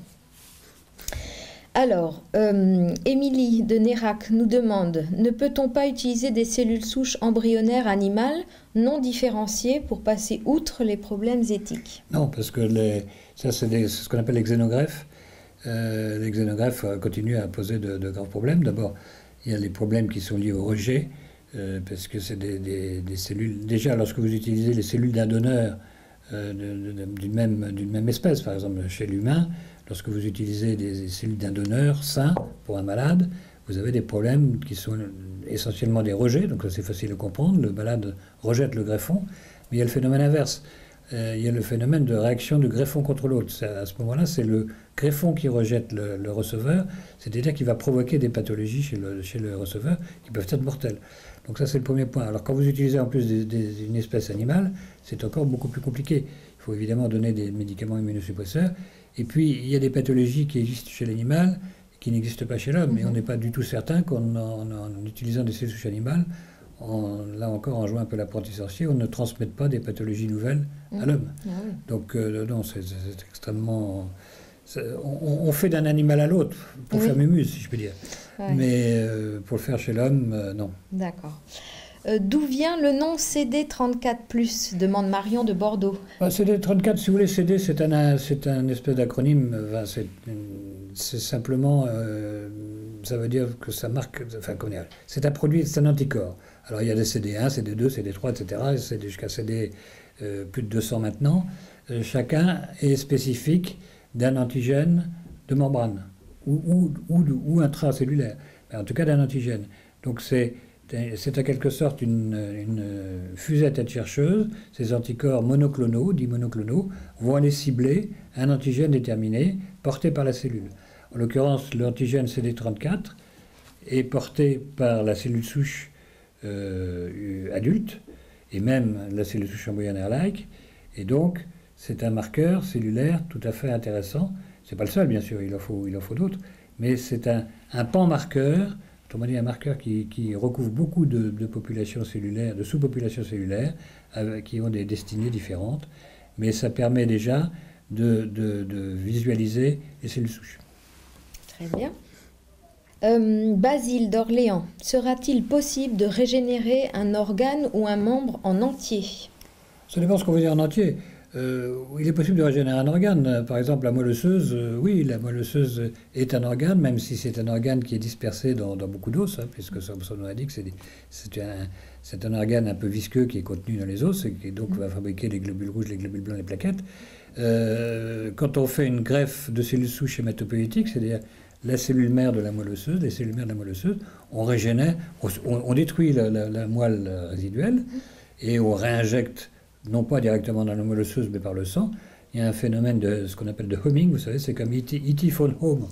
Alors, Émilie de Nérac nous demande, ne peut-on pas utiliser des cellules souches embryonnaires animales non différenciées pour passer outre les problèmes éthiques? Non, parce que ça c'est ce qu'on appelle les xénogreffes. Les xénogreffes continuent à poser de graves problèmes. D'abord, il y a les problèmes qui sont liés au rejet, parce que c'est des cellules... Déjà, lorsque vous utilisez les cellules d'un donneur d'une même espèce, par exemple chez l'humain, lorsque vous utilisez des cellules d'un donneur sain pour un malade, vous avez des problèmes qui sont essentiellement des rejets, donc c'est facile de comprendre, le malade rejette le greffon, mais il y a le phénomène inverse. Il y a le phénomène de réaction du greffon contre l'autre. À ce moment-là, c'est le greffon qui rejette le receveur, c'est-à-dire qu'il va provoquer des pathologies chez le receveur qui peuvent être mortelles. Donc ça, c'est le premier point. Alors quand vous utilisez en plus une espèce animale, c'est encore beaucoup plus compliqué. Il faut évidemment donner des médicaments immunosuppresseurs. Et puis, il y a des pathologies qui existent chez l'animal et qui n'existent pas chez l'homme. Et on n'est pas du tout certain qu'en utilisant des cellules souches animales, là encore, en jouant un peu l'apprenti sorcier, on ne transmette pas des pathologies nouvelles à l'homme. Ah oui. Donc, non, c'est extrêmement... On fait d'un animal à l'autre, pour faire mémuse, si je peux dire. Ouais. Mais pour le faire chez l'homme, non. D'accord. D'où vient le nom CD34+, demande Marion de Bordeaux. CD34, si vous voulez, CD, c'est un espèce d'acronyme. C'est simplement... ça veut dire que ça marque... Enfin, c'est un produit, c'est un anticorps. Alors, il y a des CD1, CD2, CD3, etc. C'est jusqu'à CD plus de 200 maintenant. Chacun est spécifique d'un antigène de membrane ou intracellulaire, mais en tout cas d'un antigène. Donc c'est en quelque sorte une fusée à tête chercheuse. Ces anticorps monoclonaux, dits monoclonaux, vont aller cibler un antigène déterminé porté par la cellule. En l'occurrence, l'antigène CD34 est porté par la cellule souche adulte et même la cellule souche embryonnaire-like, et donc c'est un marqueur cellulaire tout à fait intéressant. C'est pas le seul, bien sûr, il en faut d'autres, mais c'est un pan-marqueur, autrement dit un marqueur qui recouvre beaucoup de populations cellulaires, de sous-populations cellulaires, qui ont des destinées différentes, mais ça permet déjà de visualiser les cellules souches. Très bien. Basile d'Orléans, sera-t-il possible de régénérer un organe ou un membre en entier? Ça dépend ce qu'on veut dire en entier. Il est possible de régénérer un organe. Par exemple, la moelle osseuse, oui, la moelle osseuse est un organe, même si c'est un organe qui est dispersé dans beaucoup d'os, puisque son nom indique, c'est un organe un peu visqueux qui est contenu dans les os et qui donc va fabriquer les globules rouges, les globules blancs, les plaquettes. Quand on fait une greffe de cellules souches hématopoïétiques, c'est-à-dire la cellule mère de la moelle osseuse, les cellules mères de la moelle osseuse, on régénère, on détruit la moelle résiduelle et on réinjecte non pas directement dans la moelle osseuse, mais par le sang. Il y a un phénomène de ce qu'on appelle de homing, vous savez, c'est comme E.T. phone home.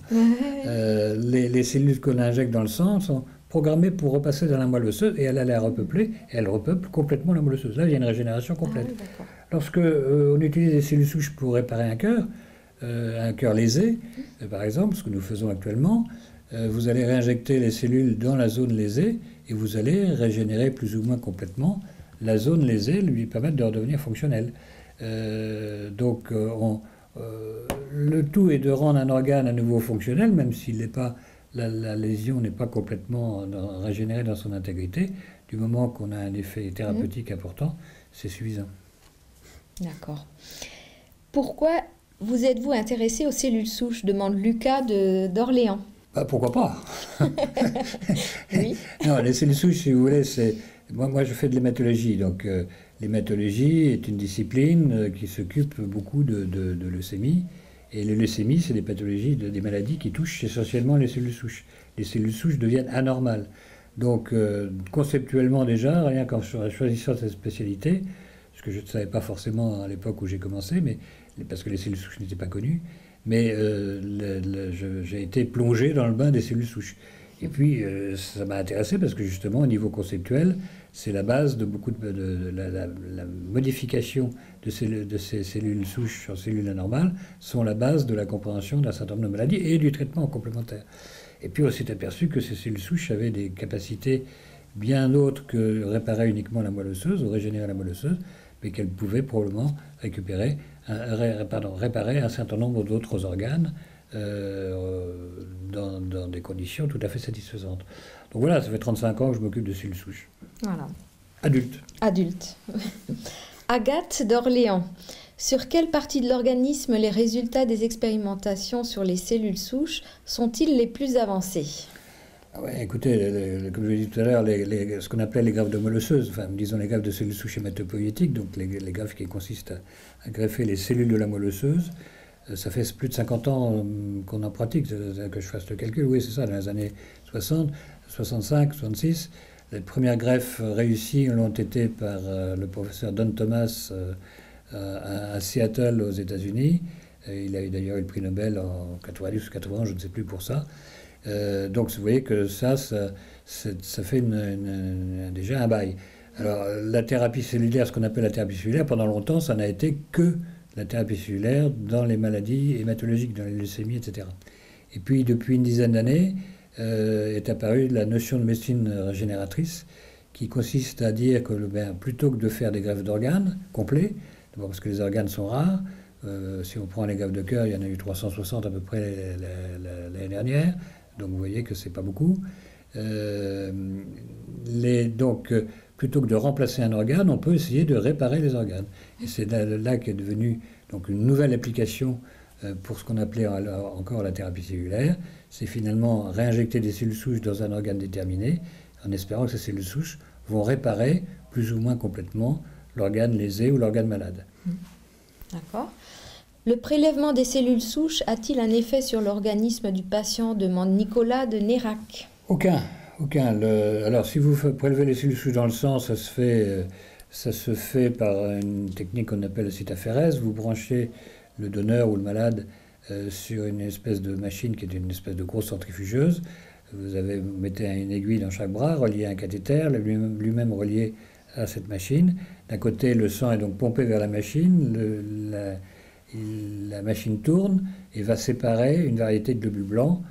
Les cellules qu'on injecte dans le sang sont programmée pour repasser dans la moelle osseuse et elle allait la repeupler et elle repeuple complètement la moelle osseuse. Là, il y a une régénération complète. Ah, oui, lorsque on utilise des cellules souches pour réparer un cœur lésé, par exemple, ce que nous faisons actuellement, vous allez réinjecter les cellules dans la zone lésée et vous allez régénérer plus ou moins complètement la zone lésée, lui permettre de redevenir fonctionnelle. Le tout est de rendre un organe à nouveau fonctionnel, même s'il n'est pas, la lésion n'est pas complètement régénérée dans son intégrité. Du moment qu'on a un effet thérapeutique important, c'est suffisant. D'accord. Pourquoi vous êtes-vous intéressé aux cellules souches, demande Lucas d'Orléans. Pourquoi pas? Oui. Non, les cellules souches, si vous voulez, c'est... Moi, je fais de l'hématologie, donc l'hématologie est une discipline qui s'occupe beaucoup de leucémie. Et les leucémies, c'est des pathologies, des maladies qui touchent essentiellement les cellules souches. Les cellules souches deviennent anormales. Donc, conceptuellement déjà, rien qu'en choisissant cette spécialité, ce que je ne savais pas forcément à l'époque où j'ai commencé, mais, parce que les cellules souches n'étaient pas connues, mais j'ai été plongé dans le bain des cellules souches. Et puis, ça m'a intéressé parce que justement, au niveau conceptuel, c'est la base de beaucoup de la modification de ces cellules souches en cellules anormales sont la base de la compréhension d'un certain nombre de maladies et du traitement complémentaire. Et puis, on s'est aperçu que ces cellules souches avaient des capacités bien autres que réparer uniquement la moelle osseuse ou régénérer la moelle osseuse, mais qu'elles pouvaient probablement réparer un certain nombre d'autres organes dans des conditions tout à fait satisfaisantes. Donc voilà, ça fait 35 ans que je m'occupe de cellules souches. Voilà. Adulte. Agathe d'Orléans. Sur quelle partie de l'organisme les résultats des expérimentations sur les cellules souches sont-ils les plus avancés? Écoutez, comme je l'ai dit tout à l'heure, ce qu'on appelait les greffes de moelle osseuse, enfin disons les greffes de cellules souches hématopoïétiques, donc les greffes qui consistent à greffer les cellules de la moelle osseuse, ça fait plus de 50 ans qu'on en pratique, que je fasse le calcul, oui c'est ça, dans les années 60, 65, 66. Les premières greffes réussies l'ont été par le professeur Don Thomas à Seattle aux États-Unis. Il a d'ailleurs eu le prix Nobel en 90 ou 80, je ne sais plus pour ça. Donc vous voyez que ça fait déjà un bail. Alors la thérapie cellulaire, ce qu'on appelle la thérapie cellulaire, pendant longtemps, ça n'a été que la thérapie cellulaire dans les maladies hématologiques, dans les leucémies, etc. Et puis depuis une dizaine d'années est apparue la notion de médecine régénératrice qui consiste à dire que plutôt que de faire des greffes d'organes complets, d'abord parce que les organes sont rares, si on prend les greffes de cœur, il y en a eu 360 à peu près l'année dernière, donc vous voyez que c'est pas beaucoup. Plutôt que de remplacer un organe, on peut essayer de réparer les organes. Et c'est là qu'est devenue donc une nouvelle application pour ce qu'on appelait encore la thérapie cellulaire. C'est finalement réinjecter des cellules souches dans un organe déterminé, en espérant que ces cellules souches vont réparer plus ou moins complètement l'organe lésé ou l'organe malade. D'accord. Le prélèvement des cellules souches a-t-il un effet sur l'organisme du patient, demande Nicolas de Nérac. Aucun. Alors, si vous prélevez les cellules souches dans le sang, ça se fait par une technique qu'on appelle la cytaphérèse. Vous branchez le donneur ou le malade sur une espèce de machine qui est une espèce de grosse centrifugeuse. Vous mettez une aiguille dans chaque bras, relié à un cathéter, lui-même relié à cette machine. D'un côté, le sang est donc pompé vers la machine, la machine tourne et va séparer une variété de globules blancs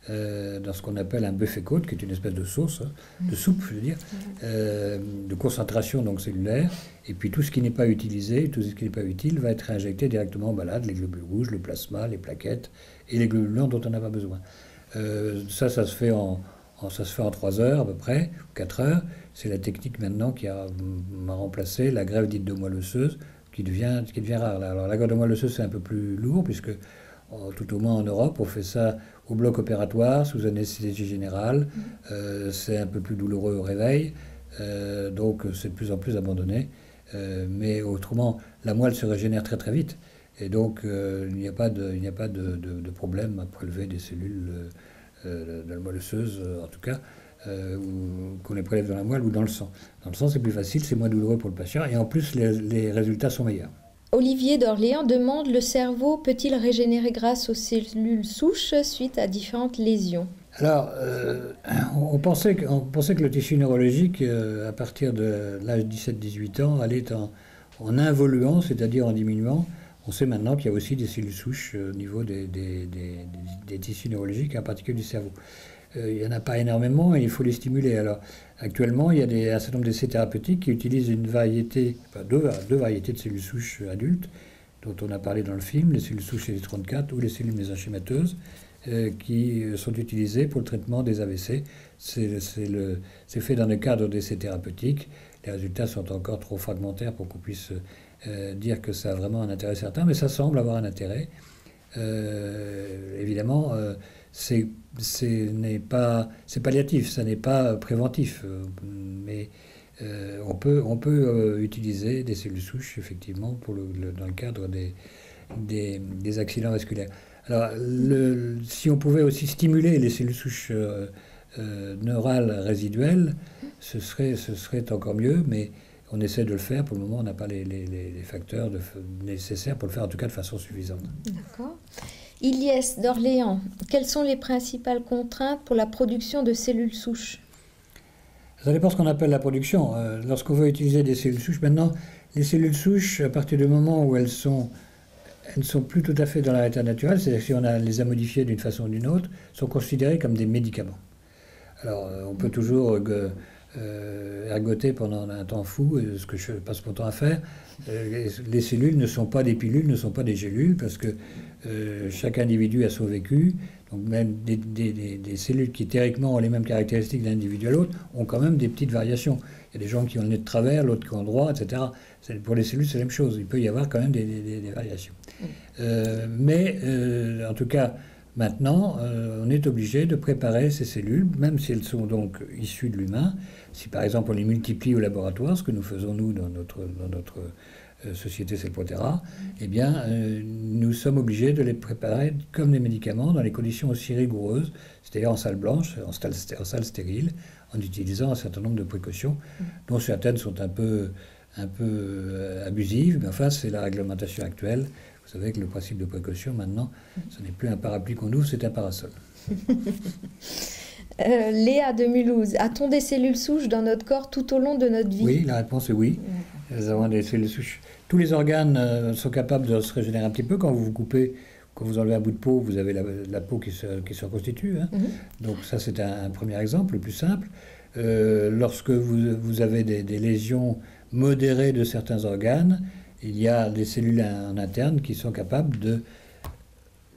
dans ce qu'on appelle un buffet côte, qui est une espèce de sauce, de soupe, je veux dire, de concentration donc cellulaire. Et puis tout ce qui n'est pas utilisé, tout ce qui n'est pas utile, va être réinjecté directement au malade, les globules rouges, le plasma, les plaquettes et les globules blancs dont on n'a pas besoin. Ça se fait en 3 heures à peu près, ou 4 heures. C'est la technique maintenant qui a remplacé la greffe dite de moelle osseuse, qui devient rare. Alors la greffe de moelle osseuse, c'est un peu plus lourd, puisque tout au moins en Europe, on fait ça au bloc opératoire, sous anesthésie générale. C'est un peu plus douloureux au réveil, donc c'est de plus en plus abandonné. Mais autrement, la moelle se régénère très très vite. Et donc il n'y a pas de problème à prélever des cellules de la moelle osseuse, en tout cas, qu'on les prélève dans la moelle ou dans le sang. Dans le sang, c'est plus facile, c'est moins douloureux pour le patient, et en plus, les résultats sont meilleurs. Olivier d'Orléans demande: le cerveau peut-il régénérer grâce aux cellules souches suite à différentes lésions? Alors, on pensait que le tissu neurologique, à partir de l'âge 17-18 ans, allait en involuant, c'est-à-dire en diminuant. On sait maintenant qu'il y a aussi des cellules souches au niveau des tissus neurologiques, en particulier du cerveau. Il n'y en a pas énormément et il faut les stimuler. Alors, actuellement, il y a un certain nombre d'essais thérapeutiques qui utilisent une variété, deux variétés de cellules souches adultes, dont on a parlé dans le film, les cellules souches CD34 ou les cellules mésenchymateuses, qui sont utilisées pour le traitement des AVC. C'est fait dans le cadre d'essais thérapeutiques. Les résultats sont encore trop fragmentaires pour qu'on puisse dire que ça a vraiment un intérêt certain, mais ça semble avoir un intérêt. Évidemment, c'est palliatif, ça n'est pas préventif, mais on peut utiliser des cellules souches, effectivement, dans le cadre des accidents vasculaires. Alors, si on pouvait aussi stimuler les cellules souches neurales résiduelles, ce serait encore mieux, mais on essaie de le faire. Pour le moment, on n'a pas les facteurs nécessaires pour le faire, en tout cas de façon suffisante. D'accord. Ilyes d'Orléans, quelles sont les principales contraintes pour la production de cellules souches? Ça dépend de ce qu'on appelle la production. Lorsqu'on veut utiliser des cellules souches, maintenant, les cellules souches, à partir du moment où elles ne sont plus tout à fait dans leur état naturel, c'est-à-dire si on les a modifiées d'une façon ou d'une autre, sont considérées comme des médicaments. Alors, on peut toujours ergoter pendant un temps fou, ce que je passe mon temps à faire. Les cellules ne sont pas des pilules, ne sont pas des gélules, parce que chaque individu a son vécu. Donc même des cellules qui théoriquement ont les mêmes caractéristiques d'un individu à l'autre ont quand même des petites variations. Il y a des gens qui ont le nez de travers, l'autre qui ont droit, etc. Pour les cellules, c'est la même chose. Il peut y avoir quand même des variations. Mais en tout cas, maintenant, on est obligé de préparer ces cellules, même si elles sont donc issues de l'humain. Si par exemple on les multiplie au laboratoire, ce que nous faisons nous dans notre société Cellprotera, eh bien, nous sommes obligés de les préparer comme des médicaments dans les conditions aussi rigoureuses, c'est-à-dire en salle blanche, en salle stérile, en utilisant un certain nombre de précautions, dont certaines sont un peu abusives, mais enfin, c'est la réglementation actuelle. Vous savez que le principe de précaution, maintenant, ce n'est plus un parapluie qu'on ouvre, c'est un parasol. Léa de Mulhouse, a-t-on des cellules souches dans notre corps tout au long de notre vie? Oui, la réponse est oui. Nous avons des cellules souches. Tous les organes sont capables de se régénérer un petit peu. Quand vous vous coupez, quand vous enlevez un bout de peau, vous avez la peau qui se reconstitue. Hein. Donc ça, c'est un premier exemple, le plus simple. Lorsque vous avez des lésions modérées de certains organes, il y a des cellules en interne qui sont capables de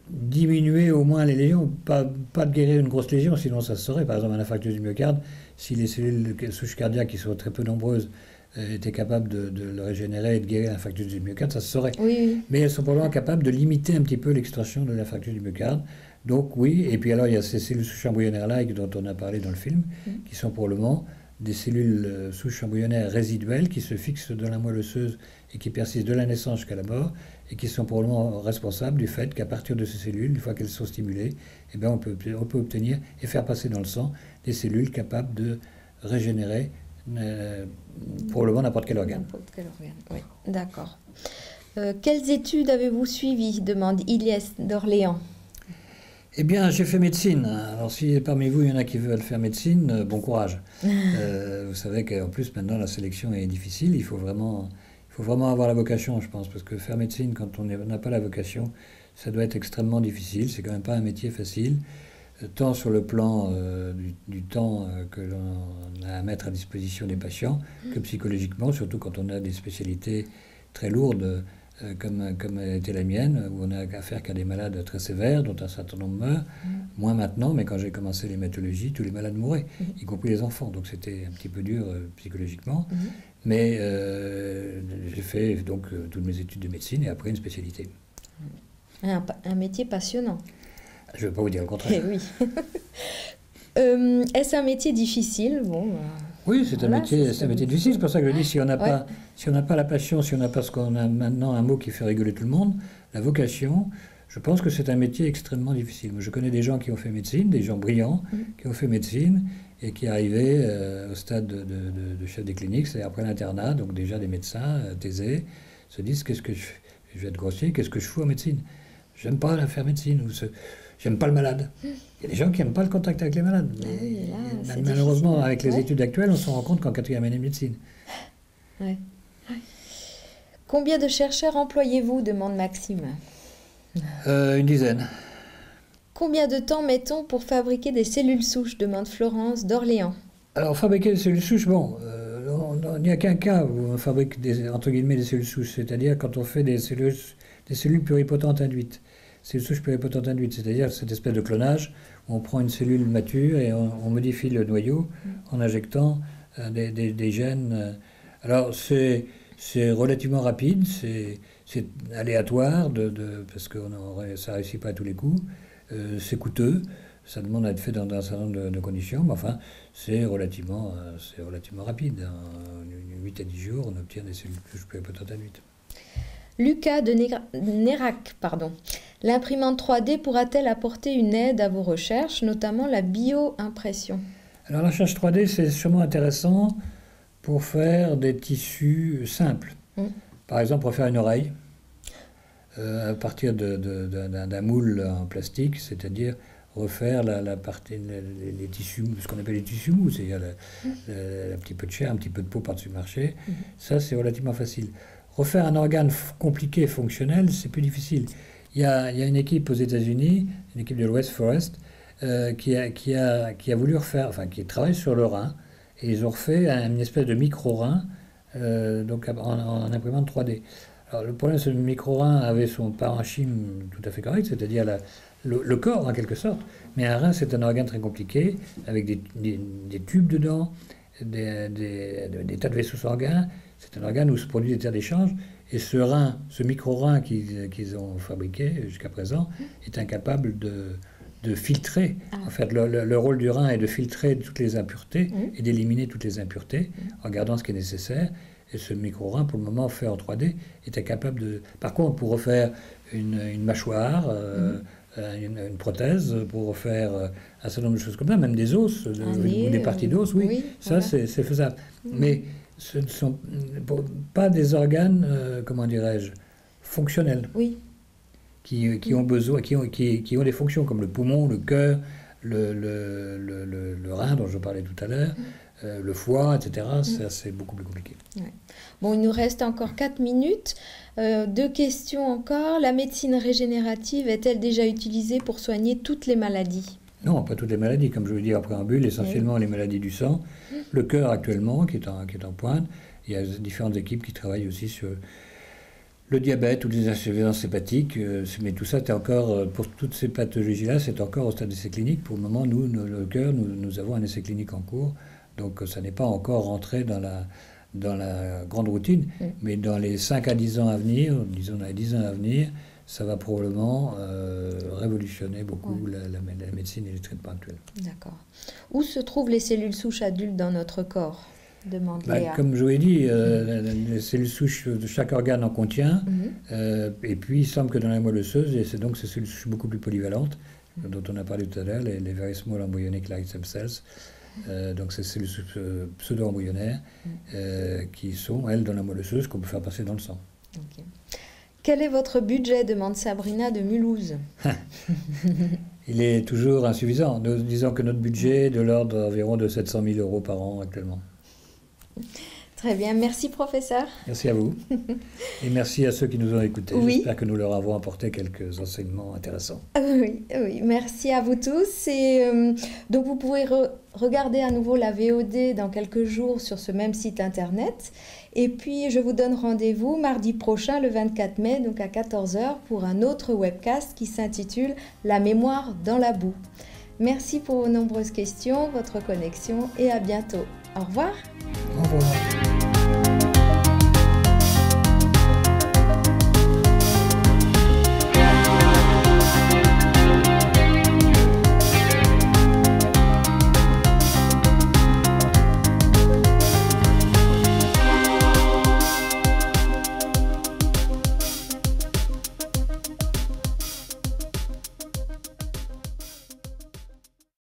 diminuer au moins les lésions, pas de guérir une grosse lésion, sinon ça se saurait. Par exemple, un infarctus du myocarde, si les cellules souches cardiaques, qui sont très peu nombreuses, étaient capables de le régénérer et de guérir l'infarctus du myocarde, ça se saurait. Oui. Mais elles sont probablement capables de limiter un petit peu l'extension de l'infarctus du myocarde. Donc oui, et puis alors il y a ces cellules souches embryonnaires-like dont on a parlé dans le film, qui sont pour le moment des cellules souches embryonnaires résiduelles qui se fixent dans la moelle osseuse et qui persistent de la naissance jusqu'à la mort et qui sont probablement responsables du fait qu'à partir de ces cellules, une fois qu'elles sont stimulées, eh bien on peut obtenir et faire passer dans le sang des cellules capables de régénérer probablement n'importe quel organe. N'importe quel organe, oui. D'accord. Quelles études avez-vous suivies, demande Ilyes d'Orléans. Eh bien, j'ai fait médecine. Alors, si parmi vous, il y en a qui veulent faire médecine, bon courage. Vous savez qu'en plus, maintenant, la sélection est difficile. Il faut vraiment avoir la vocation, je pense, parce que faire médecine, quand on n'a pas la vocation, ça doit être extrêmement difficile. C'est quand même pas un métier facile, tant sur le plan du temps que l'on a à mettre à disposition des patients, que psychologiquement, surtout quand on a des spécialités très lourdes, comme était la mienne, où on a affaire qu'à des malades très sévères, dont un certain nombre meurent. Moins maintenant, mais quand j'ai commencé l'hématologie, tous les malades mouraient, y compris les enfants. Donc c'était un petit peu dur psychologiquement. Mais j'ai fait donc toutes mes études de médecine et après une spécialité. Un métier passionnant. Je ne vais pas vous dire le contraire. Oui. Est-ce un métier difficile? Oui, c'est un métier difficile. C'est pour ça que je dis, si on n'a pas la passion, si on n'a pas ce qu'on a maintenant, un mot qui fait rigoler tout le monde, la vocation, je pense que c'est un métier extrêmement difficile. Moi, je connais des gens qui ont fait médecine, des gens brillants qui ont fait médecine et qui arrivaient au stade de chef des cliniques, c'est après l'internat, donc déjà des médecins thésés, se disent, qu'est-ce que je vais être grossier, qu'est-ce que je fous en médecine? J'aime pas la faire médecine. j'aime pas le malade. Il y a des gens qui n'aiment pas le contact avec les malades. Mais malheureusement, avec les études actuelles, on se rend compte qu'en 4e année de médecine. Ouais. Combien de chercheurs employez-vous, demande Maxime. Une dizaine. Combien de temps met-on pour fabriquer des cellules souches, demande Florence d'Orléans. Alors, fabriquer des cellules souches, bon, il n'y a qu'un cas où on fabrique entre guillemets des cellules souches, c'est-à-dire quand on fait des cellules pluripotentes induites. Cellules souches pluripotentes induites, c'est-à-dire cette espèce de clonage où on prend une cellule mature et on modifie le noyau en injectant des gènes. Alors, c'est relativement rapide, c'est aléatoire, parce que ça ne réussit pas à tous les coups, c'est coûteux, ça demande à être fait dans un certain nombre de conditions, mais enfin, c'est relativement rapide. En 8 à 10 jours, on obtient des cellules pluripotentes induites. Lucas de Nérac, l'imprimante 3D pourra-t-elle apporter une aide à vos recherches, notamment la bio-impression? Alors la recherche 3D, c'est sûrement intéressant pour faire des tissus simples. Par exemple, pour faire une oreille, à partir d'un moule en plastique, c'est-à-dire refaire la partie, les tissus, ce qu'on appelle les tissus mous, c'est-à-dire un petit peu de chair, un petit peu de peau par-dessus le marché. Ça, c'est relativement facile. Refaire un organe compliqué et fonctionnel, c'est plus difficile. Il y a une équipe aux États-Unis, une équipe de West Forest, qui a voulu refaire, enfin qui travaille sur le rein, et ils ont refait une espèce de micro-rein, donc en imprimante 3D. Alors le problème, c'est que le micro-rein avait son parenchyme tout à fait correct, c'est-à-dire le corps en quelque sorte, mais un rein, c'est un organe très compliqué, avec des tubes dedans, des tas de vaisseaux sanguins. C'est un organe où se produit des terres d'échange, et ce micro-rein qu'ils ont fabriqué jusqu'à présent est incapable de filtrer. En fait, le rôle du rein est de filtrer toutes les impuretés et d'éliminer toutes les impuretés en gardant ce qui est nécessaire. Et ce micro-rein, pour le moment, fait en 3D, est incapable de... Par contre, pour refaire une mâchoire, une prothèse, pour refaire un certain nombre de choses comme ça, même des os, ou des parties d'os, oui, ça, voilà. C'est faisable. Mais ce ne sont pas des organes, comment dirais-je, fonctionnels. Oui. Qui ont besoin, qui ont des fonctions comme le poumon, le cœur, le rein dont je parlais tout à l'heure, le foie, etc. Ça, c'est beaucoup plus compliqué. Ouais. Bon, il nous reste encore 4 minutes. 2 questions encore. La médecine régénérative est-elle déjà utilisée pour soigner toutes les maladies? Non, pas toutes les maladies. Comme je vous dis en préambule, essentiellement les maladies du sang. Le cœur actuellement, qui est en pointe. Il y a différentes équipes qui travaillent aussi sur le diabète ou les insuffisances hépatiques, mais tout ça, c'est encore, pour toutes ces pathologies-là, c'est encore au stade d'essai clinique. Pour le moment, nous, le cœur, nous avons un essai clinique en cours, donc ça n'est pas encore rentré dans la grande routine, mais dans les 5 à 10 ans à venir, disons dans les 10 ans à venir, ça va probablement révolutionner beaucoup la médecine et les traitements actuels. D'accord. Où se trouvent les cellules souches adultes dans notre corps ? Demande Léa. Comme je vous l'ai dit, les cellules souches de chaque organe en contient, et puis il semble que dans la moelle osseuse, et c'est donc ces cellules souches beaucoup plus polyvalentes, dont on a parlé tout à l'heure, les very small embryonic light stem cells, donc ces cellules pseudo-embryonnaires, qui sont, elles, dans la moelle osseuse, qu'on peut faire passer dans le sang. Okay. Quel est votre budget, demande Sabrina de Mulhouse. Il est toujours insuffisant. Nous disons que notre budget est de l'ordre d'environ de 700 000 € par an actuellement. Très bien, merci professeur. Merci à vous et merci à ceux qui nous ont écoutés. Oui. J'espère que nous leur avons apporté quelques enseignements intéressants. Oui, merci à vous tous. Et donc vous pouvez regarder à nouveau la VOD dans quelques jours sur ce même site internet. Et puis je vous donne rendez-vous mardi prochain, le 24 mai, donc à 14 h, pour un autre webcast qui s'intitule « La mémoire dans la boue ». Merci pour vos nombreuses questions, votre connexion et à bientôt. Au revoir. Au revoir.